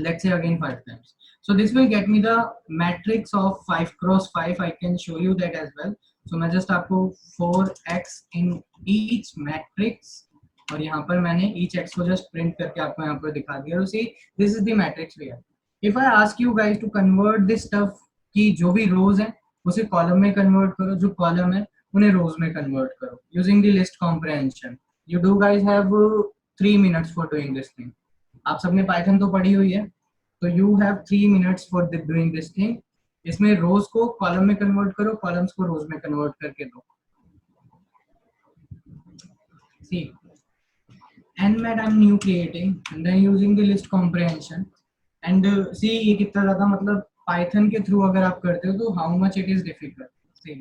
let's say again 5 times. So this will get me the matrix of 5 cross 5. I can show you that as well. So मैं just आपको 4x in each matrix, और यहाँ पर मैंने each x को just print करके आपको यहाँ पर दिखा दिया। तो see this is the matrix we have. If I ask you guys to convert this stuff कि जो भी rows हैं उसे column में convert करो, जो column है उन्हें rows में convert करो using the list comprehension. You do guys have 3 minutes for doing this thing. आप सबने पाइथन तो पढ़ी हुई है, तो you have 3 minutes for doing this thing. इसमें रोज को कॉलम में कन्वर्ट करो, कॉलम्स को रोज में कन्वर्ट करके दो। सी nmat I'm new creating and then using the list comprehension and see ये कितना ज्यादा मतलब पाइथन के थ्रू अगर आप करते हो तो how much it is difficult. See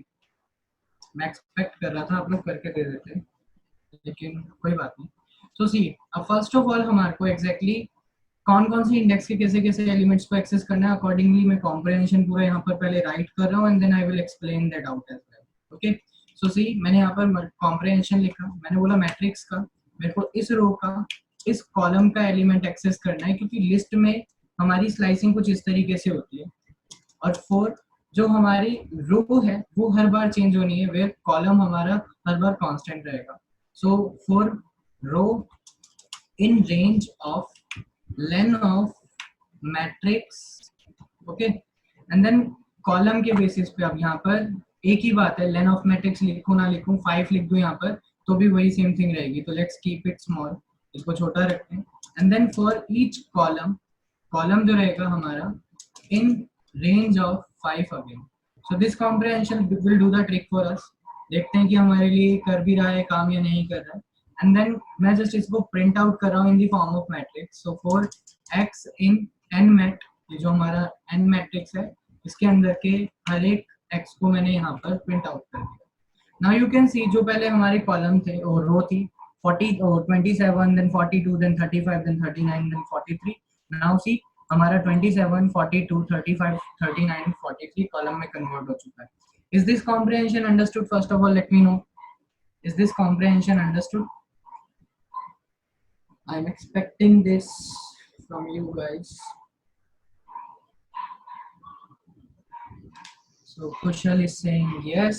मैं एक्सपेक्ट कर रहा था आप लोग करके दे देते, लेकिन कोई बात नहीं। सो सी अब फर्स्ट ऑफ ऑल हमारे को एग्जैक्टली कौन कौन सी इंडेक्स के कैसे कैसे एलिमेंट्स को एक्सेस करना है, अकॉर्डिंगली मैं कॉम्प्रिहेंशन पूरा यहाँ पर पहले राइट कर रहा हूँ and then I will explain that out as well. Okay, so see मैंने यहाँ पर कॉम्प्रिहेंशन लिखा, मैंने बोला मैट्रिक्स का मेरे को इस रो का इस कॉलम का एलिमेंट एक्सेस करना है, क्योंकि लिस्ट में हमारी स्लाइसिंग कुछ इस तरीके से होती है, और फोर जो हमारी रो है वो हर बार चेंज होनी है, वेयर कॉलम हमारा हर बार कांस्टेंट रहेगा। So for row in range of len of matrix, okay, and then column के बेसिस पे अब यहाँ पर एक ही बात है, लेन ऑफ मैट्रिक्स लिखूं ना लिखूं, 5 लिख दूं यहाँ पर तो भी वही सेम थिंग रहेगी। तो लेट्स कीप इट स्मॉल, इसको छोटा रखते हैं। And then for each column, column जो रहेगा हमारा in range of 5 again. So this comprehension will do the trick for us. देखते हैं कि हमारे लिए कर भी रहा है काम या नहीं कर रहा है। एंड देन मैं जस्ट इसको प्रिंट आउट कर रहा हूँ in the form of matrix. So for x in n mat, ये जो हमारा n मैट्रिक्स है इसके अंदर के हर एक x को मैंने यहाँ पर प्रिंट आउट कर दिया। नाउ यू कैन सी जो पहले हमारे कॉलम थे और रो थी 40 और 27 then 42 then 35 then 39 then 43। Now see हमारा 27 42 35 39 43 कॉलम में कन्वर्ट हो चुका है। Is this comprehension understood? First of all let me know, is this comprehension understood? I am expecting this from you guys. So Kushal is saying yes.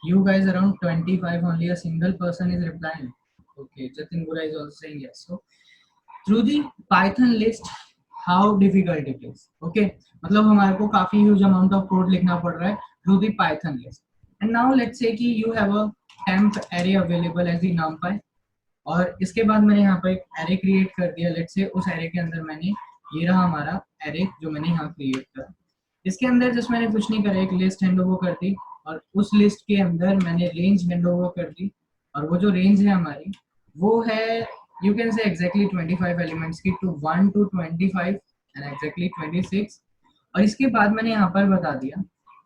You guys around 25, only a single person is replying. Okay, Jatin Gura is also saying yes. So through the Python list, how difficult it is. Okay, मतलब हमारे को काफी huge amount of code लिखना पड़ रहा है through the Python list. And now let's say कि you have a temp array available as the numpy, और इसके बाद मैंने यहाँ पर एक array create कर दिया। Let's say उस array के अंदर मैंने ये रहा हमारा array जो मैंने यहाँ create करा। इसके अंदर जस्ट मैंने कुछ नहीं करा, एक लिस्ट हैंड ओवर कर दी और उस लिस्ट के अंदर मैंने रेंज हैंड ओवर कर दी। और वो जो रेंज है हमारी वो है यू कैन से एग्जैक्टली 25 एलिमेंट्स की, टू 1 to 25 एंड एग्जैक्टली 26। और इसके बाद मैंने यहाँ पर बता दिया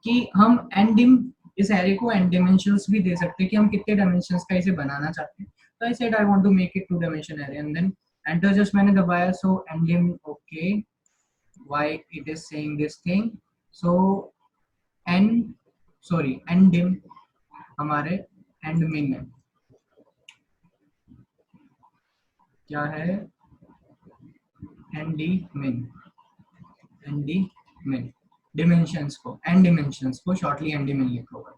कि हम एंडिम इस एरे को एंड डिमेंशंस भी दे सकते हैं कि हम कितने डायमेंशंस का इसे बनाना चाहते हैं। तो I said I want to make it 2 dimension array and then enter just मैंने दबाया। So ndim, okay, why it is saying this thing? So endim हमारे end min है, क्या है? nd min dimensions को end dimensions को shortly nd min लिखा होगा।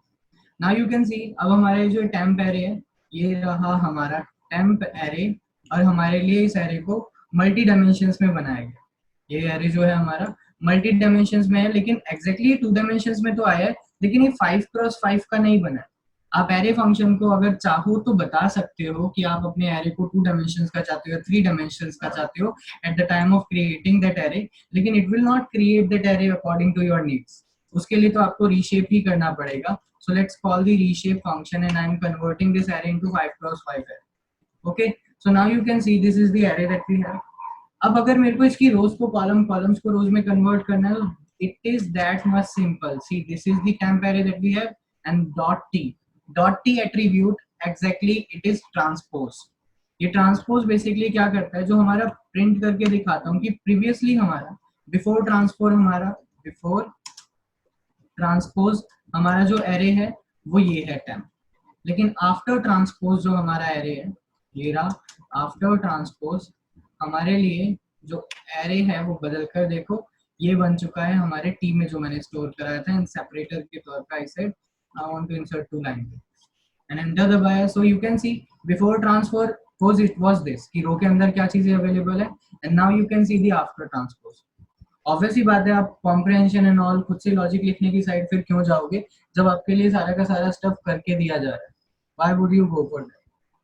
now you can see अब हमारे जो temp array है ये रहा हमारा temp array, और हमारे लिए इस array को मल्टी डायमेंशंस में बनाया गया। ये एरे जो है हमारा मल्टी डायमेंशंस में है, लेकिन एग्जैक्टली 2 डायमेंशंस में तो आया है, लेकिन ये 5x5 का नहीं बना है। आप एरे फंक्शन को अगर चाहो तो बता सकते हो कि आप अपने एरे को 2 डायमेंशंस का चाहते हो, 3 डायमेंशंस का चाहते हो at the time of creating that array, लेकिन it will not create that array according to your needs. उसके लिए तो आपको रीशेप ही करना पड़ेगा। So let's call the reshape function and I am converting this array into 5x5 array. Okay, so now you can see this is the array that we have. अब अगर मेरे को इसकी रोज को कॉलम, कॉलम्स को रोज में कन्वर्ट करना है, it is that much simple. See this is the temp array that we have and dot T attribute exactly it is transpose. ये ट्रांसपोज बेसिकली क्या करता है, जो हमारा प्रिंट करके दिखाता हूँ कि प्रीवियसली हमारा बिफोर ट्रांसपोज हमारा जो एरे है वो ये है टेम्प, लेकिन आफ्टर ट्रांसपोज जो हमारा एरे है ये रहा। आफ्टर ट्रांसपोज हमारे लिए जो एरे है वो बदल कर देखो ये बन चुका है हमारे टी में जो मैंने स्टोर कराया था इन सेपरेटर के तौर पर। I said I want to insert 2 line and enter दबाया। So you can see before transpose it was this कि रो के अंदर क्या चीजें अवेलेबल है, and now you can see the after transpose. Obviously बात है, आप कॉम्प्रिहेंशन एंड ऑल खुद से लॉजिक लिखने की साइड फिर क्यों जाओगे जब आपके लिए सारा का सारा स्टफ करके दिया जा रहा है। Why would you go for that?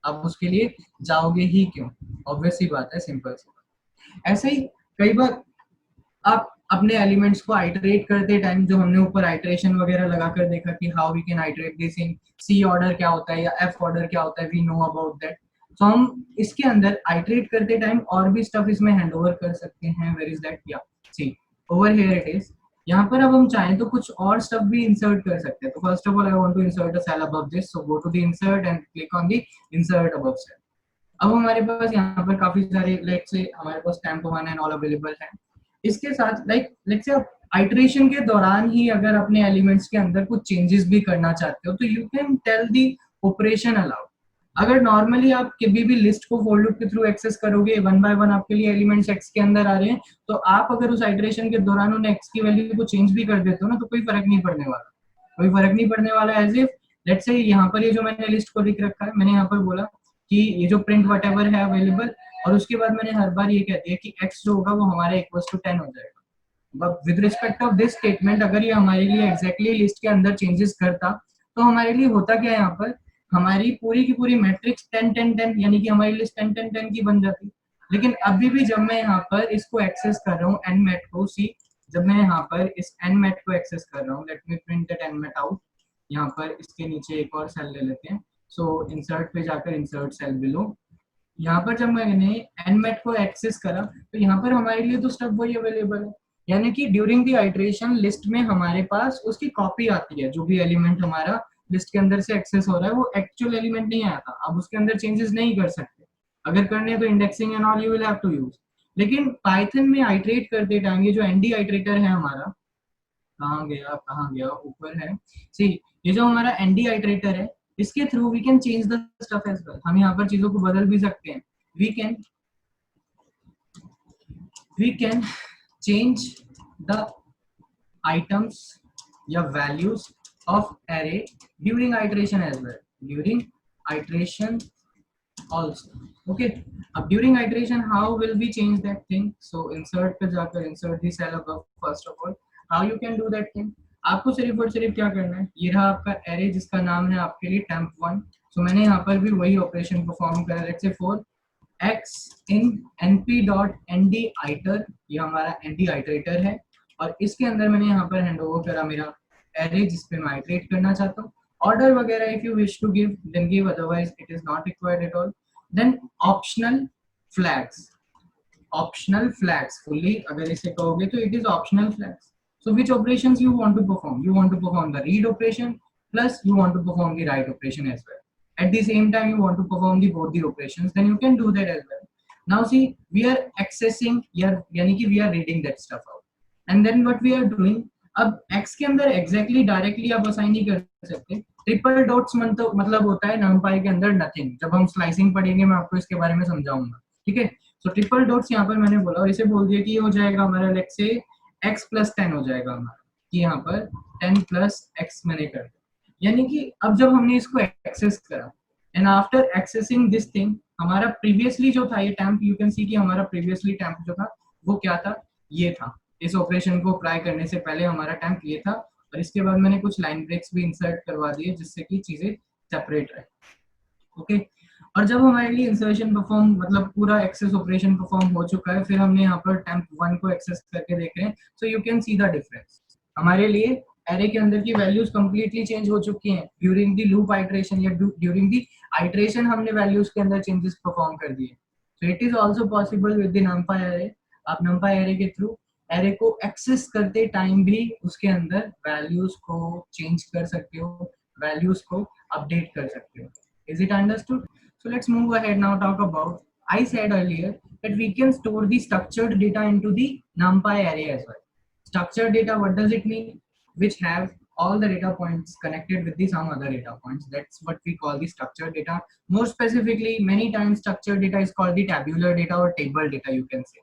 आप उसके लिए जाओगे ही क्यों? ऑब्वियसली बात है, सिंपल सी बात। ऐसे ही कई बार आप अपने एलिमेंट्स को आइटरेट करते टाइम, जो हमने ऊपर आइटरेशन वगैरह लगाकर देखा कि how we can iterate this in C order क्या होता है या एफ ऑर्डर क्या होता है, वी नो अबाउट दैट। तो हम इसके अंदर आइटरेट करते टाइम और भी स्टफ इसमें हैंड ओवर कर सकते हैं। Where is that? या see over here it is. यहाँ पर अब हम चाहें तो कुछ और स्टफ भी इंसर्ट कर सकते हैं। तो first of all I want to insert a cell above this, so go to the insert and click on the insert above cell. अब हमारे पास यहाँ पर काफी सारे, लेट्स से हमारे पास टेम्प 1 एंड ऑल अवेलेबल है। इसके साथ लेट्स से आप आइटरेशन के दौरान ही अगर अपने एलिमेंट्स के अंदर कुछ चेंजेस भी करना चाहते हो तो you can tell the operation allowed. अगर नॉर्मली आप कभी भी लिस्ट को फॉर लूप के थ्रू एक्सेस करोगे, 1 बाय 1 आपके लिए एलिमेंट्स एक्स के अंदर आ रहे हैं, तो आप अगर उस आइटरेशन के दौरान उन एक्स की वैल्यू को चेंज भी कर देते हो ना, तो कोई फर्क नहीं पड़ने वाला, कोई फर्क नहीं पड़ने वाला। एज इफ लेट्स से यहाँ पर ये जो मैंने लिस्ट को लिख रखा है, मैंने यहाँ पर बोला कि ये जो प्रिंट व्हाटएवर है अवेलेबल, और उसके बाद मैंने हर बार ये कह दिया कि x जो होगा वो हमारे इक्वल्स टू 10 हो जाएगा। With respect of this statement अगर ये हमारे लिए एग्जैक्टली लिस्ट के अंदर चेंजेस करता तो हमारे लिए होता क्या है, यहाँ पर हमारी पूरी की पूरी मैट्रिक्स 10 10 10 यानी कि हमारी लिस्ट 10 10 10 की बन जाती। लेकिन अभी भी जब मैं यहाँ पर इसको एक्सेस कर रहा हूँ nmat को, सी जब मैं यहाँ पर इस nmat को एक्सेस कर रहा हूँ, let me print that nmat out. यहाँ पर इसके नीचे एक और सेल ले लेते हैं, सो इंसर्ट पे जाकर इंसर्ट सेल बिलो, यहाँ पर जब मैंने nmat को एक्सेस करा तो यहाँ पर हमारे लिए तो स्टफ वही अवेलेबल है, यानी कि ड्यूरिंग द आइट्रेशन लिस्ट में हमारे पास उसकी कॉपी आती है, जो भी एलिमेंट हमारा लिस्ट के अंदर से एक्सेस हो रहा है वो एक्चुअल एलिमेंट नहीं आया था, अब उसके अंदर चेंजेस नहीं कर सकते, अगर करने तो indexing and all you will have to use. लेकिन पाइथन में आइट्रेट करते टाइम ये जो एनडी आइट्रेटर है हमारा, कहाँ गया ऊपर है, सी ये जो हमारा एनडी आइट्रेटर है इसके through we can change the stuff as well, हम यहाँ पर चीजों को बदल भी सकते हैं, we can change the items या values of array during iteration as well, during iteration also, okay। अब during iteration how will we change that thing, so insert पे जाकर insert the cell above, first of all how you can do that thing, आपको सिर्फ और सिर्फ क्या करना है, ये रहा आपका array जिसका नाम है आपके लिए temp1, so मैंने यहाँ पर भी वही ऑपरेशन परफॉर्म करा, let's say for x in np.nd iter, ये हमारा nd iterator है और इसके अंदर मैंने यहाँ पर हैंड ओवर करा मेरा एरे जिसपे मैं आइटरेट करना चाहता हूँ, ऑर्डर वगैरह if you wish to give then give, otherwise it is not required at all. Then optional flags fully अगर इसे कहोगे तो it is optional flags, so which operations you want to perform, you want to perform the read operation plus you want to perform the write operation as well, at the same time you want to perform the both the operations, then you can do that as well। now see we are accessing यानी कि we are reading that stuff out, and then what we are doing, अब x के अंदर exactly directly आप assign नहीं कर सकते, triple dots मतलब होता है numpy के अंदर नथिंग, जब हम स्लाइसिंग पढ़ेंगे मैं आपको इसके बारे में समझाऊंगा, ठीक है। सो ट्रिपल डॉट्स यहाँ पर मैंने बोला और इसे बोल दिया कि ये हो जाएगा हमारा लेट्स से x + 10 हो जाएगा हमारा, कि यहाँ पर 10 + x मैंने कर दिया, यानी कि अब जब हमने इसको एक्सेस करा and after accessing this thing, हमारा प्रीवियसली जो था ये टेम्प, यू कैन सी कि हमारा प्रीवियसली टेम्प जो था वो क्या था, ये था, इस ऑपरेशन को अप्लाई करने से पहले हमारा टेम्प ये था, और इसके बाद मैंने कुछ लाइन ब्रेक्स भी इंसर्ट करवा दिए जिससे कि चीजें सेपरेट रहे, ओके। और जब हमारे लिए इंसर्शन परफॉर्म मतलब पूरा एक्सेस ऑपरेशन परफॉर्म हो चुका है, फिर हमने यहाँ पर टेम्प1 को एक्सेस करके देख रहे हैं, सो you can see the difference, हमारे लिए एरे के अंदर की वैल्यूज कंप्लीटली चेंज हो चुकी हैं ड्यूरिंग द लूप आइट्रेशन या ड्यूरिंग द आइट्रेशन, हमने वैल्यूज के अंदर चेंजेस परफॉर्म कर दिए। सो it is also possible with the numpy array, आप numpy array के थ्रू एरे को एक्सेस करते टाइम भी उसके अंदर वैल्यूज को चेंज कर सकते हो, वैल्यूज को अपडेट कर सकते हो। Is it understood? So let's move ahead now, talk about, I said earlier that we can store the structured data into the numpy array as well। structured data, what does it mean? Which have all the data points connected with the some other data points, that's what we call the structured data। more specifically many times structured data is called the tabular data or table data, you can say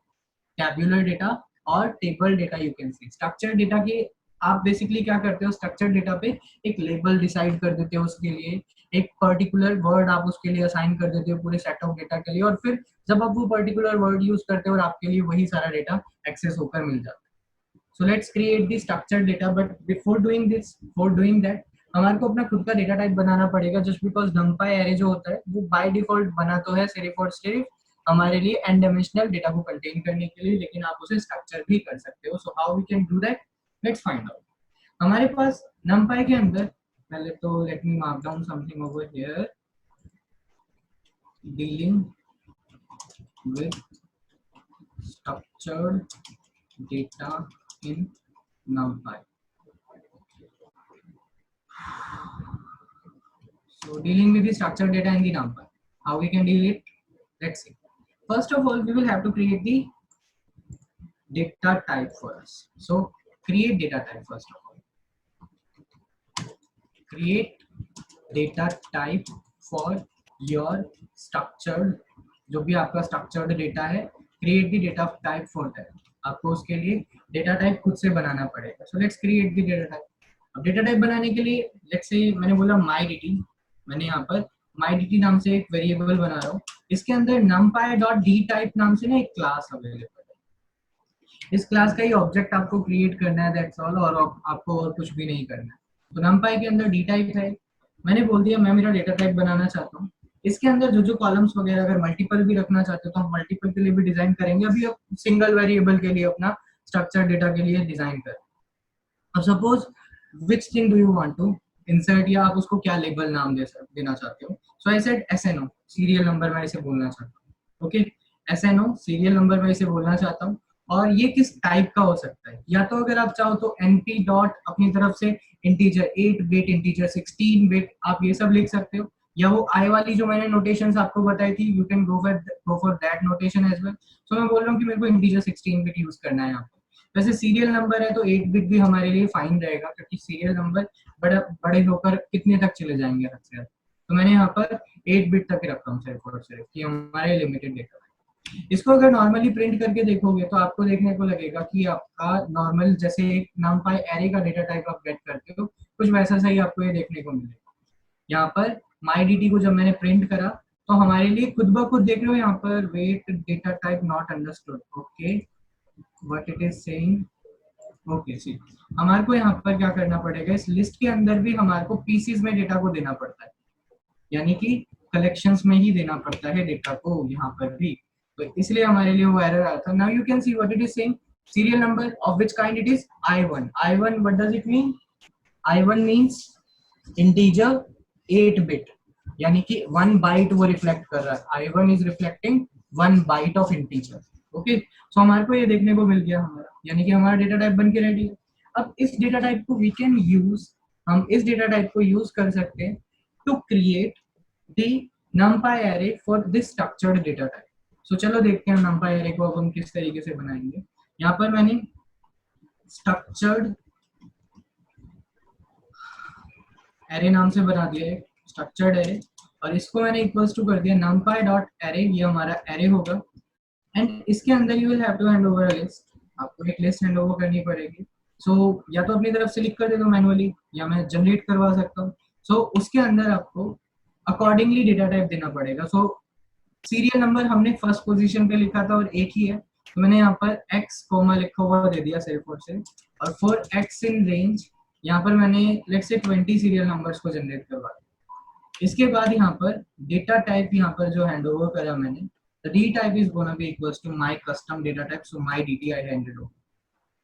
tabular data और table data you can C. Structure data की आप basically क्या करते हो, structure data पे एक label decide कर देते हो, उसके लिए एक पर्टिकुलर वर्ड आप उसके लिए असाइन कर देते हो पूरे सेट ऑफ डेटा के लिए, और फिर जब आप वो पर्टिकुलर वर्ड यूज करते हो और आपके लिए वही सारा डेटा एक्सेस होकर मिल जाता है। So let's create the structure data, but before doing that हमारे को अपना खुद का डेटा टाइप बनाना पड़ेगा, जस्ट बिकॉज numpy array जो होता है वो बाय डिफॉल्ट बना तो है सिर्फ और सिर्फ हमारे लिए n डायमेंशनल डेटा को कंटेन करने के लिए, लेकिन आप उसे स्ट्रक्चर भी कर सकते हो। So how we can do that, let's find out. हमारे पास numpy के अंदर पहले तो let me mark down something over here, dealing with structured data in numpy। So dealing with the structured data in the numpy, how we can deal it, let's see। First of all we will have to create the data type for us, so create data type first of all, create data type for your structured, जो भी आपका structured data है, create the data type for that, आपको उसके लिए data type खुद से बनाना पड़ेगा। So let's create the data type। अब डेटा टाइप बनाने के लिए लेट्स से मैंने बोला mydt, मैंने यहाँ पर mydt नाम से एक वेरिएबल बना रहा हूँ, इसके अंदर numpy.dtype नाम से ना एक क्लास अवेलेबल है, इस क्लास का ही ऑब्जेक्ट आपको क्रिएट करना है, दैट्स ऑल, और आपको और कुछ भी नहीं करना है। तो numpy के अंदर डी टाइप है, मैंने बोल दिया मैं मेरा डेटा टाइप बनाना चाहता हूँ। इसके अंदर जो जो कॉलम्स वगैरह अगर मल्टीपल भी रखना चाहते हो तो हम मल्टीपल के लिए भी डिजाइन करेंगे, अभी आप सिंगल वेरिएबल के लिए अपना स्ट्रक्चर डेटा के लिए डिजाइन करें। अब suppose which thing do you want to insert, या आप उसको क्या लेबल नाम देना चाहते हो। So I said SNO, serial number मैं इसे बोलना चाहता हूँ। ओके, SNO सीरियल नंबर मैं इसे बोलना चाहता हूँ। और ये किस टाइप का हो सकता है, या तो अगर आप चाहो तो np डॉट अपनी तरफ से इंटीजर 8 बिट, इंटीजर 16 बिट, आप ये सब लिख सकते हो, या वो आई वाली जो मैंने नोटेशंस आपको बताई थी, you can go for that notation as well. So मैं बोल रहा हूँ कि मेरे को इंटीजर 16 बिट यूज करना है यहाँ पे। वैसे सीरियल नंबर है तो 8 बिट भी हमारे लिए फाइन रहेगा, क्योंकि सीरियल नंबर बड़े होकर कितने तक चले जाएंगे हद से, तो मैंने यहाँ पर 8 बिट तक रखा हूँ सिर्फ और सिर्फ, कि हमारे लिमिटेड डेटा है। इसको अगर नॉर्मली प्रिंट करके देखोगे तो आपको देखने को लगेगा कि आपका नॉर्मल जैसे एक numpy एरे का डेटा टाइप आप गेट करते हो, कुछ वैसा सही आपको ये देखने को मिलेगा। यहाँ पर mydt को जब मैंने प्रिंट करा तो हमारे लिए खुद ब खुद देख रहे हो यहाँ पर wait data type not understood, okay what it is saying. Okay see, हमारे को यहाँ पर क्या करना पड़ेगा, इस लिस्ट के अंदर भी हमारे को पीसीज में डेटा को देना पड़ता है, यानी कि कलेक्शंस में ही देना पड़ता है डेटा को यहाँ पर भी, तो इसलिए हमारे लिए वो एरर आया था। Now you can see what it is saying, serial number of which kind it is, I1, I1 what does it mean, I1 means integer 8 bit, यानी कि 1 बाइट वो रिफ्लेक्ट कर रहा है, I1 is reflecting 1 byte of integer. Okay, so हमारे को ये देखने को मिल गया हमारा, यानी कि हमारा डेटा टाइप बन के रेडी है। अब इस डेटा टाइप को वी कैन यूज, हम इस डेटा टाइप को यूज कर सकते हैं to create the numpy array for this structured data type. So चलो देखते हैं numpy array को अब हम किस तरीके से बनाएंगे। यहाँ पर मैंने स्ट्रक्चर्ड एरे नाम से बना दिया है स्ट्रक्चर्ड एरे, और इसको मैंने इक्वल्स टू कर दिया numpy डॉट एरे, ये हमारा एरे होगा। एंड इसके अंदर you will have to hand over a list, आपको एक लिस्ट हैंड ओवर करनी पड़ेगी। सो या तो अपनी तरफ से लिख कर दे दो मैनुअली, या मैं जनरेट करवा सकता हूँ। सो उसके अंदर आपको अकॉर्डिंगली डेटा टाइप देना पड़ेगा। सो सीरियल नंबर हमने फर्स्ट पोजीशन पे लिखा था और एक ही है, तो मैंने यहाँ पर x कोमा लिखा हुआ दे दिया सिर्फ और सिर्फ, और फॉर x इन रेंज यहाँ पर मैंने लेट्स से 20 सीरियल नंबर्स को जनरेट करवा दिया। इसके बाद यहाँ पर डेटा टाइप यहाँ पर जो हैंड ओवर करा मैंने, the d type is going to be equals to my custom data type, so my dt I handed over.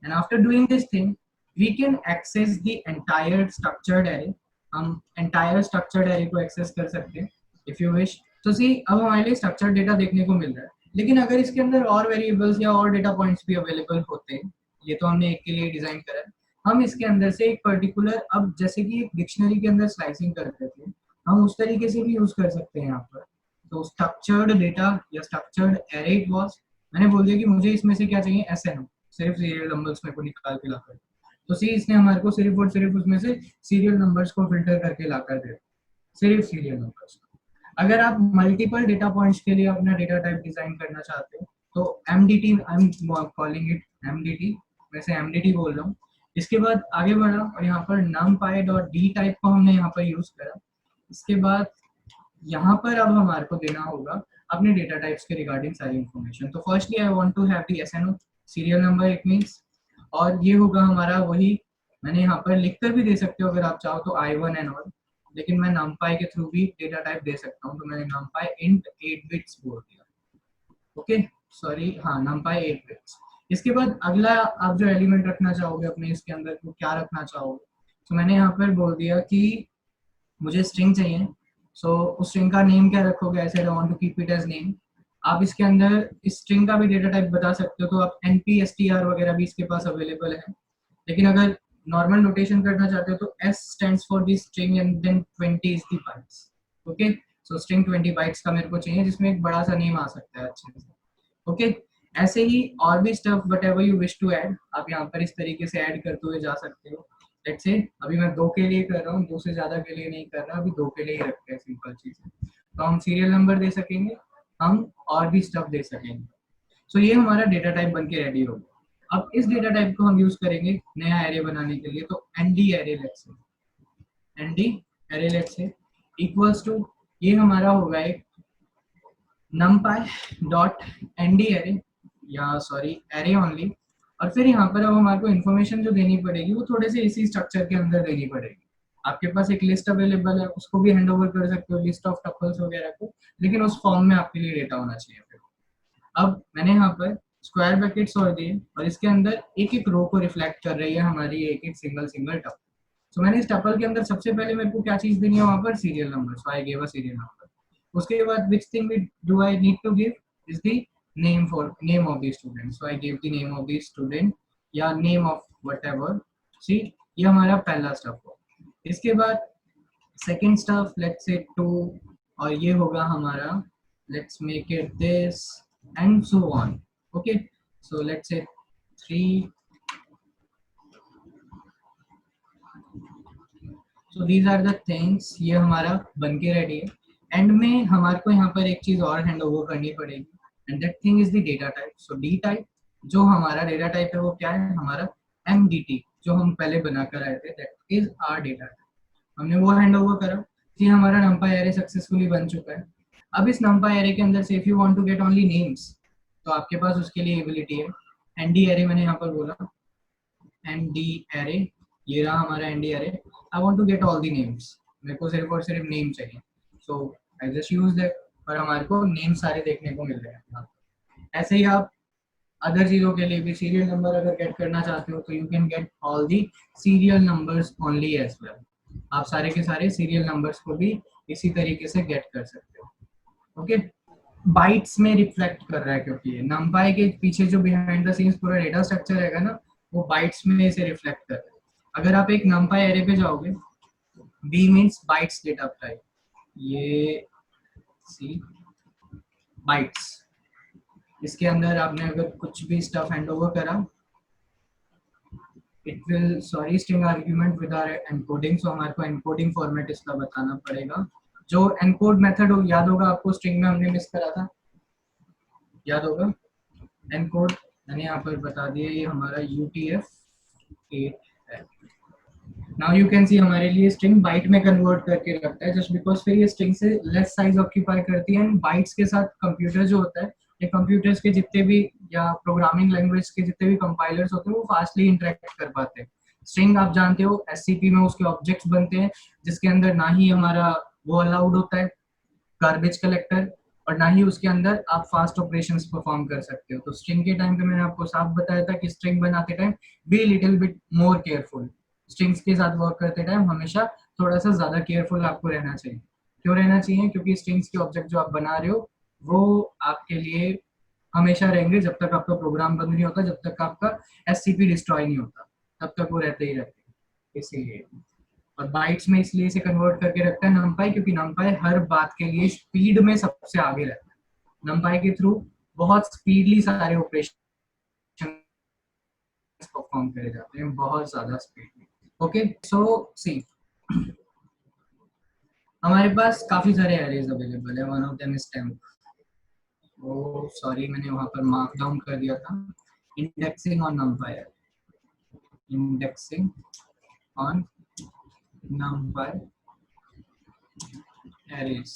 And after doing this thing we can access the entire structured array, हम entire structured array को access कर सकते हैं if you wish। तो see अब हमारे लिए structured data देखने को मिल रहा है, लेकिन अगर इसके अंदर और वेरिएबल्स या और डेटा पॉइंट्स भी अवेलेबल होते हैं, ये तो हमने एक के लिए डिजाइन करा है, हम इसके अंदर से एक पर्टिकुलर, अब जैसे कि एक डिक्शनरी के अंदर स्लाइसिंग करते थे, हम उस तरीके से भी यूज कर सकते हैं यहाँ पर। तो स्ट्रक्चर्ड डेटा या स्ट्रक्चर्ड एरे इट वाज, मैंने बोल दिया कि मुझे इसमें से क्या चाहिए, SNO, सिर्फ सीरियल नंबर्स मेरे को निकाल के लाकर, तो सी इसने हमारे को सिर्फ और सिर्फ उसमें से सीरियल नंबर्स को फिल्टर करके लाकर दे, सिर्फ सीरियल नंबर्स। अगर आप मल्टीपल डेटा पॉइंट्स के लिए अपना डेटा टाइप डिजाइन करना चाहते हो तो MDT, I am calling it MDT, वैसे MDT बोल रहा हूँ। इसके बाद आगे बढ़ा और यहाँ पर numpy डॉट d टाइप को हमने यहाँ पर यूज करा। इसके बाद यहाँ पर अब हमारे को देना होगा अपने डेटा टाइप्स के रिगार्डिंग सारी इंफॉर्मेशन। तो firstly I want to have the SNO serial number it means, और ये होगा हमारा वही, मैंने यहाँ पर लिख कर भी दे सकते हो अगर आप चाहो तो I1 एंड ऑल, लेकिन मैं numpy के थ्रू भी डेटा टाइप दे सकता हूँ, तो मैंने numpy int 8 बिट्स बोल दिया। ओके सॉरी, हाँ numpy 8 बिट्स। इसके बाद अगला आप जो एलिमेंट रखना चाहोगे अपने इसके अंदर, तो क्या रखना चाहोगे, तो मैंने यहाँ पर बोल दिया कि मुझे स्ट्रिंग चाहिए। सो उस स्ट्रिंग का नेम क्या रखोगे, I said I want to keep it as name. आप इसके अंदर इस स्ट्रिंग का भी डेटा टाइप बता सकते हो, तो आप np_str वगैरह भी इसके पास अवेलेबल है, लेकिन अगर नॉर्मल नोटेशन करना चाहते हो तो S stands for the string and then 20 is the bytes. Okay, so string 20 bytes का मेरे को चाहिए, जिसमें एक बड़ा सा नेम आ सकता है अच्छे से। ओके, ऐसे ही और भी stuff whatever you wish to add, आप यहाँ पर इस तरीके से ऐड करते हुए जा सकते हो। लेट्स से अभी मैं 2 के लिए कर रहा हूँ, 2 से ज्यादा के लिए नहीं कर रहा, अभी 2 के लिए ही रखते हैं, सिंपल चीज है। तो हम सीरियल नंबर दे सकेंगे, हम और भी स्टफ दे सकेंगे। सो ये हमारा डेटा टाइप बन के रेडी होगा। अब इस डेटा टाइप को हम यूज करेंगे नया एरे बनाने के लिए, तो nd array let's say equals to, ये हमारा होगा एक numpy डॉट nd एरे, या सॉरी एरे ओनली, और फिर यहाँ पर अब हमारे को इन्फॉर्मेशन जो देनी पड़ेगी वो थोड़े से इसी स्ट्रक्चर के अंदर देनी पड़ेगी। आपके पास एक लिस्ट अवेलेबल है, उसको भी हैंड ओवर कर सकते हो, लिस्ट ऑफ टपल्स वगैरह को, लेकिन उस फॉर्म में आपके लिए डेटा होना चाहिए। फिर अब मैंने यहाँ पर स्क्वायर ब्रैकेट्स और दिए और इसके अंदर एक एक रो को रिफ्लेक्ट कर रही है हमारी एक एक सिंगल सिंगल टपल। सो मैंने इस टपल के अंदर सबसे पहले मेरे को क्या चीज देनी है वहां पर, serial number. So I give a serial number. उसके बाद which thing do I need to give is the name of the student. So I gave the name of the student या name of whatever. See, ये हमारा पहला step हो। इसके बाद second step let's say 2 और ये होगा हमारा let's make it this and so on. Okay, so let's say 3. So these are the things, ये हमारा बन के रेडी है। एंड में हमारे को यहाँ पर एक चीज और हैंड ओवर करनी पड़ेगी and that thing is the data type. So D type, जो हमारा डेटा टाइप है वो क्या है, हमारा MDT जो हम पहले बना कर आए थे, that is our data type. हमने वो हैंड ओवर करा कि हमारा numpy array सक्सेसफुली बन चुका है। अब इस numpy array के अंदर से if you want to get only names, तो आपके पास उसके लिए एबिलिटी है ND array। मैंने यहाँ पर बोला ND array, ये रहा हमारा ND array। I want to get all the names, मेरे को सिर्फ और सिर्फ नेम चाहिए। So I just use that और हमारे को नेम सारे देखने को मिल रहे हैं। ऐसे ही आप अदर चीजों के लिए भी सीरियल नंबर अगर गेट करना चाहते हो तो you can get all the serial numbers only as well. आप सारे के सारे सीरियल नंबर्स को भी इसी तरीके से गेट कर सकते हो। ओके, बाइट्स में रिफ्लेक्ट कर रहा है क्योंकि नंपाई के पीछे जो बिहाइंड द सीन्स पूरा डेटा स्ट्रक्चर रहेगा ना, वो बाइट्स में इसे रिफ्लेक्ट कर रहा है। अगर आप एक नंपाई एरे पे जाओगे, B means bytes data type, ये सी बाइट्स, इसके अंदर आपने अगर कुछ भी स्टफ हैंड ओवर करा, it will sorry string argument with our encoding. So हमारे को एनकोडिंग फॉर्मेट इसका बताना पड़ेगा। जो एनकोड मेथड हो, याद होगा आपको, स्ट्रिंग में हमने मिस करा था, याद होगा एनकोड, मैंने यहाँ पर बता दिया, ये हमारा UTF-8 है। नाउ यू कैन सी हमारे लिए स्ट्रिंग बाइट में कन्वर्ट करके रखता है, जस्ट बिकॉज फिर ये स्ट्रिंग से लेस साइज ऑक्यूपाई करती है। एंड बाइट्स के साथ कंप्यूटर जो होता है, ये कंप्यूटर्स के जितने भी या प्रोग्रामिंग लैंग्वेज के जितने भी कंपाइलर्स होते हैं वो फास्टली इंटरेक्ट कर पाते हैं। स्ट्रिंग आप जानते हो SCP में उसके ऑब्जेक्ट्स बनते हैं, जिसके अंदर ना ही हमारा वो अलाउड होता है गार्बेज कलेक्टर, और ना ही उसके अंदर आप फास्ट ऑपरेशंस परफॉर्म कर सकते हो। तो स्ट्रिंग के टाइम पे मैंने आपको साफ बताया था कि स्ट्रिंग बनाते time be little bit more careful. Strings के साथ वर्क करते टाइम हमेशा थोड़ा सा ज्यादा केयरफुल आपको रहना चाहिए। क्यों रहना चाहिए? क्योंकि स्ट्रिंग्स के ऑब्जेक्ट जो आप बना रहे हो वो आपके लिए हमेशा रहेंगे जब तक आपका प्रोग्राम बंद नहीं होता, जब तक आपका SCP डिस्ट्रॉय नहीं होता, तब तक वो रहते ही रहते हैं। इसीलिए और बाइट्स में इसलिए इसे कन्वर्ट करके रखता है numpy, क्योंकि numpy हर बात के लिए स्पीड में सबसे आगे रहता है। numpy के थ्रू बहुत स्पीडली सारे ऑपरेशन परफॉर्म करे जाते हैं, बहुत ज्यादा स्पीड। ओके, सो सी हमारे पास काफी सारे एरेज अवेलेबल है। One of them is temp. Oh sorry, मैंने वहां पर मार्क डाउन कर दिया था। Indexing on numpy, indexing on numpy arrays.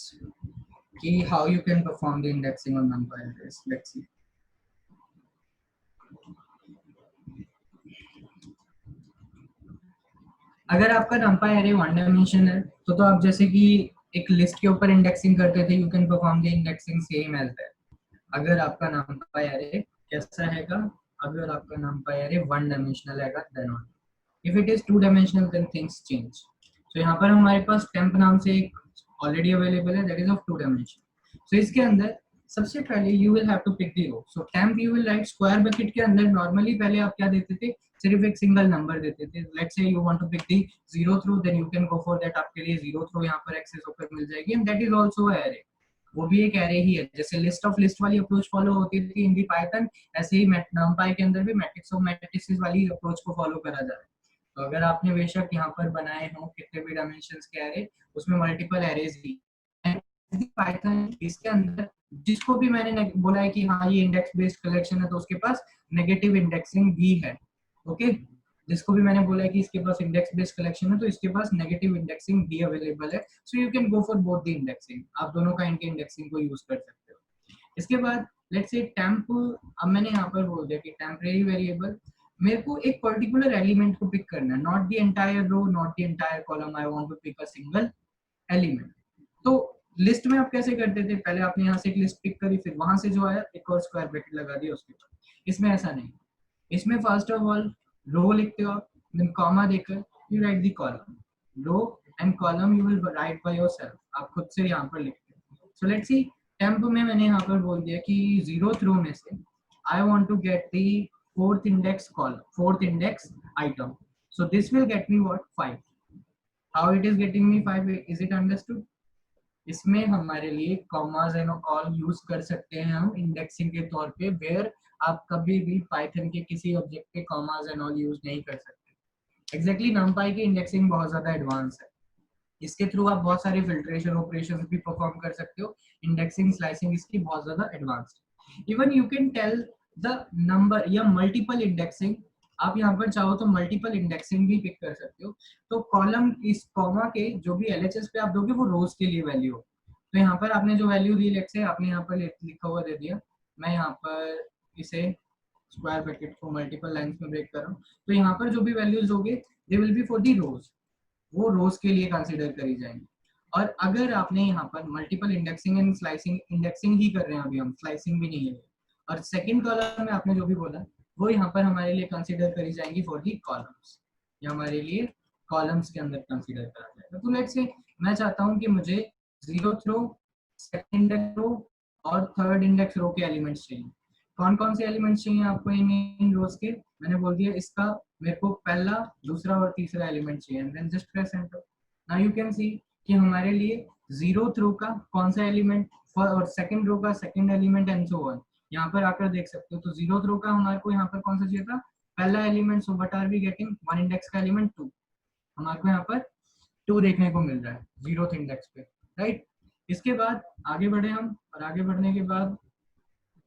Key, how you can perform the indexing on numpy arrays? Let's see. अगर आपका numpy array वन डायमेंशन है तो आप जैसे कि एक लिस्ट के ऊपर इंडेक्सिंग करते थे, you can perform the indexing same as that. अगर आपका numpy array कैसा रहेगा, अगर आपका numpy array वन डायमेंशनल रहेगा then on, if it is two dimensional then things change. So यहाँ पर हमारे पास टेम्प नाम से एक ऑलरेडी अवेलेबल है, that is of two dimension. So इसके अंदर सबसे पहले you will have to pick the row. So temp you will write square bracket के अंदर नॉर्मली पहले आप क्या देते थे, सिर्फ एक सिंगल नंबर देते थे। Let's say you want to pick the zero through, then you can go for that, आपके लिए जीरो थ्रू यहाँ पर एक्सेस होकर मिल जाएगी and that is also array. वो भी एक एरे ही है, जैसे लिस्ट ऑफ लिस्ट वाली अप्रोच फॉलो होती थी इन दी पाइथन, ऐसे ही numpy के अंदर भी मैट्रिक्स ऑफ मैट्रिसेस वाली अप्रोच को फॉलो करा जा रहा है। तो अगर आपने बेशक यहाँ पर बनाए हो कितने भी डायमेंशंस के एरे, उसमें मल्टीपल एरेज ही पाइथन इसके अंदर, जिसको भी मैंने बोला है कि हाँ ये इंडेक्स बेस्ड कलेक्शन है तो उसके पास नेगेटिव इंडेक्सिंग भी है। ओके, जिसको भी मैंने बोला है कि इसके पास इंडेक्स बेस्ड कलेक्शन है तो इसके पास नेगेटिव इंडेक्सिंग भी अवेलेबल है। So you can go for both the indexing, आप दोनों काइंड के इंडेक्सिंग को यूज कर सकते हो। इसके बाद लेट्स से टेम्प, अब मैंने यहाँ पर बोल दिया कि टेम्परेरी वेरिएबल, मेरे को एक पर्टिकुलर एलिमेंट को पिक करना है, not the entire row, not the entire column, I want to pick a single element. तो लिस्ट में आप कैसे करते थे, पहले आपने यहाँ से एक लिस्ट पिक करी, फिर वहां से जो आया एक और स्क्वायर ब्रैकेट लगा दिया उसके ऊपर। इसमें ऐसा नहीं, इसमें फर्स्ट ऑफ ऑल रो लिखते हो आप, देन कॉमा देकर you write the column, row and column you will write by yourself, आप खुद से यहाँ पर लिखते हो। सो लेट्स सी, टेम्प में मैंने यहाँ पर बोल दिया कि 0th रो में से I want to get the 4th index column, 4th index item, so this will get me what 5। How it is getting me 5, is it understood? इसमें हमारे लिए कॉमास एंड ऑल यूज कर सकते हैं हम indexing के तौर पे, वेयर आप कभी भी पाइथन के किसी ऑब्जेक्ट पे कॉमास एंड ऑल यूज नहीं कर सकते। एग्जैक्टली numpy की इंडेक्सिंग बहुत ज्यादा एडवांस है, इसके थ्रू आप बहुत सारे फिल्ट्रेशन ऑपरेशंस भी परफॉर्म कर सकते हो। इंडेक्सिंग स्लाइसिंग इसकी बहुत ज्यादा advanced. Even you can tell the number या मल्टीपल इंडेक्सिंग, आप यहाँ पर चाहो तो मल्टीपल इंडेक्सिंग भी पिक कर सकते हो। तो कॉलम इस कॉमा के जो भी एलएचएस पे आप दोगे वो रोज के लिए वैल्यू हो। तो यहाँ पर आपने जो वैल्यू दी, लेट्स से आपने यहाँ पर लिखा हुआ दे दिया, मैं यहाँ पर इसे स्क्वायर ब्रैकेट को मल्टीपल लाइंस में ब्रेक कर रहा हूँ, तो यहाँ पर जो भी वैल्यूज दोगे they will be for the rows, वो रोज के लिए कंसीडर करी जाएंगी। और अगर आपने यहाँ पर multiple indexing and slicing, indexing ही कर रहे हैं अभी हम, स्लाइसिंग भी नहीं है, और सेकंड कॉलम में आपने जो भी बोला वो यहाँ पर हमारे लिए कंसीडर करी जाएंगी फॉर दी कॉलम्स, या हमारे लिए कॉलम्स के अंदर कंसीडर करा जाएगा। तो लेट्स से मैं चाहता हूँ कि मुझे 0th रो, सेकंड इंडेक्स रो और थर्ड इंडेक्स रो के एलिमेंट्स चाहिए। कौन कौन से एलिमेंट्स चाहिए आपको इन रोज के, मैंने बोल दिया इसका मेरे को पहला, दूसरा और तीसरा एलिमेंट चाहिए, and then just press enter. Now you can see कि हमारे लिए 0th रो का कौन सा एलिमेंट और सेकंड रो का second element and so on, यहाँ पर आकर देख सकते हो। तो 0th रो का हमारे को यहाँ पर कौन सा चाहिए था, पहला element, so what are we getting, 1 index का एलिमेंट 2, हमारे को यहाँ पर 2 देखने को मिल रहा है 0th इंडेक्स पे, राइट। इसके बाद आगे बढ़े हम, और आगे बढ़ने के बाद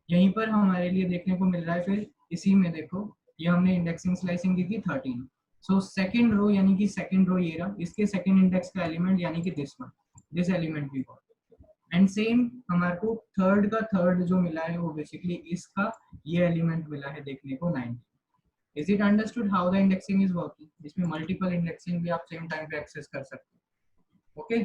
यहीं पर हमारे लिए देखने को मिल रहा है, फिर इसी में देखो ये हमने इंडेक्सिंग स्लाइसिंग दी थी 13, सो सेकंड रो यानी कि सेकंड रो ये रहा, इसके सेकंड इंडेक्स का एलिमेंट यानी कि दिस वन, दिस एलिमेंट भी गॉट। एंड सेम हमारे को थर्ड का थर्ड जो मिला है वो बेसिकली इसका ये एलिमेंट मिला है देखने को 9। Is it understood how the indexing is working? इसमें मल्टीपल इंडेक्सिंग भी आप सेम टाइम पे एक्सेस कर सकते हो। ओके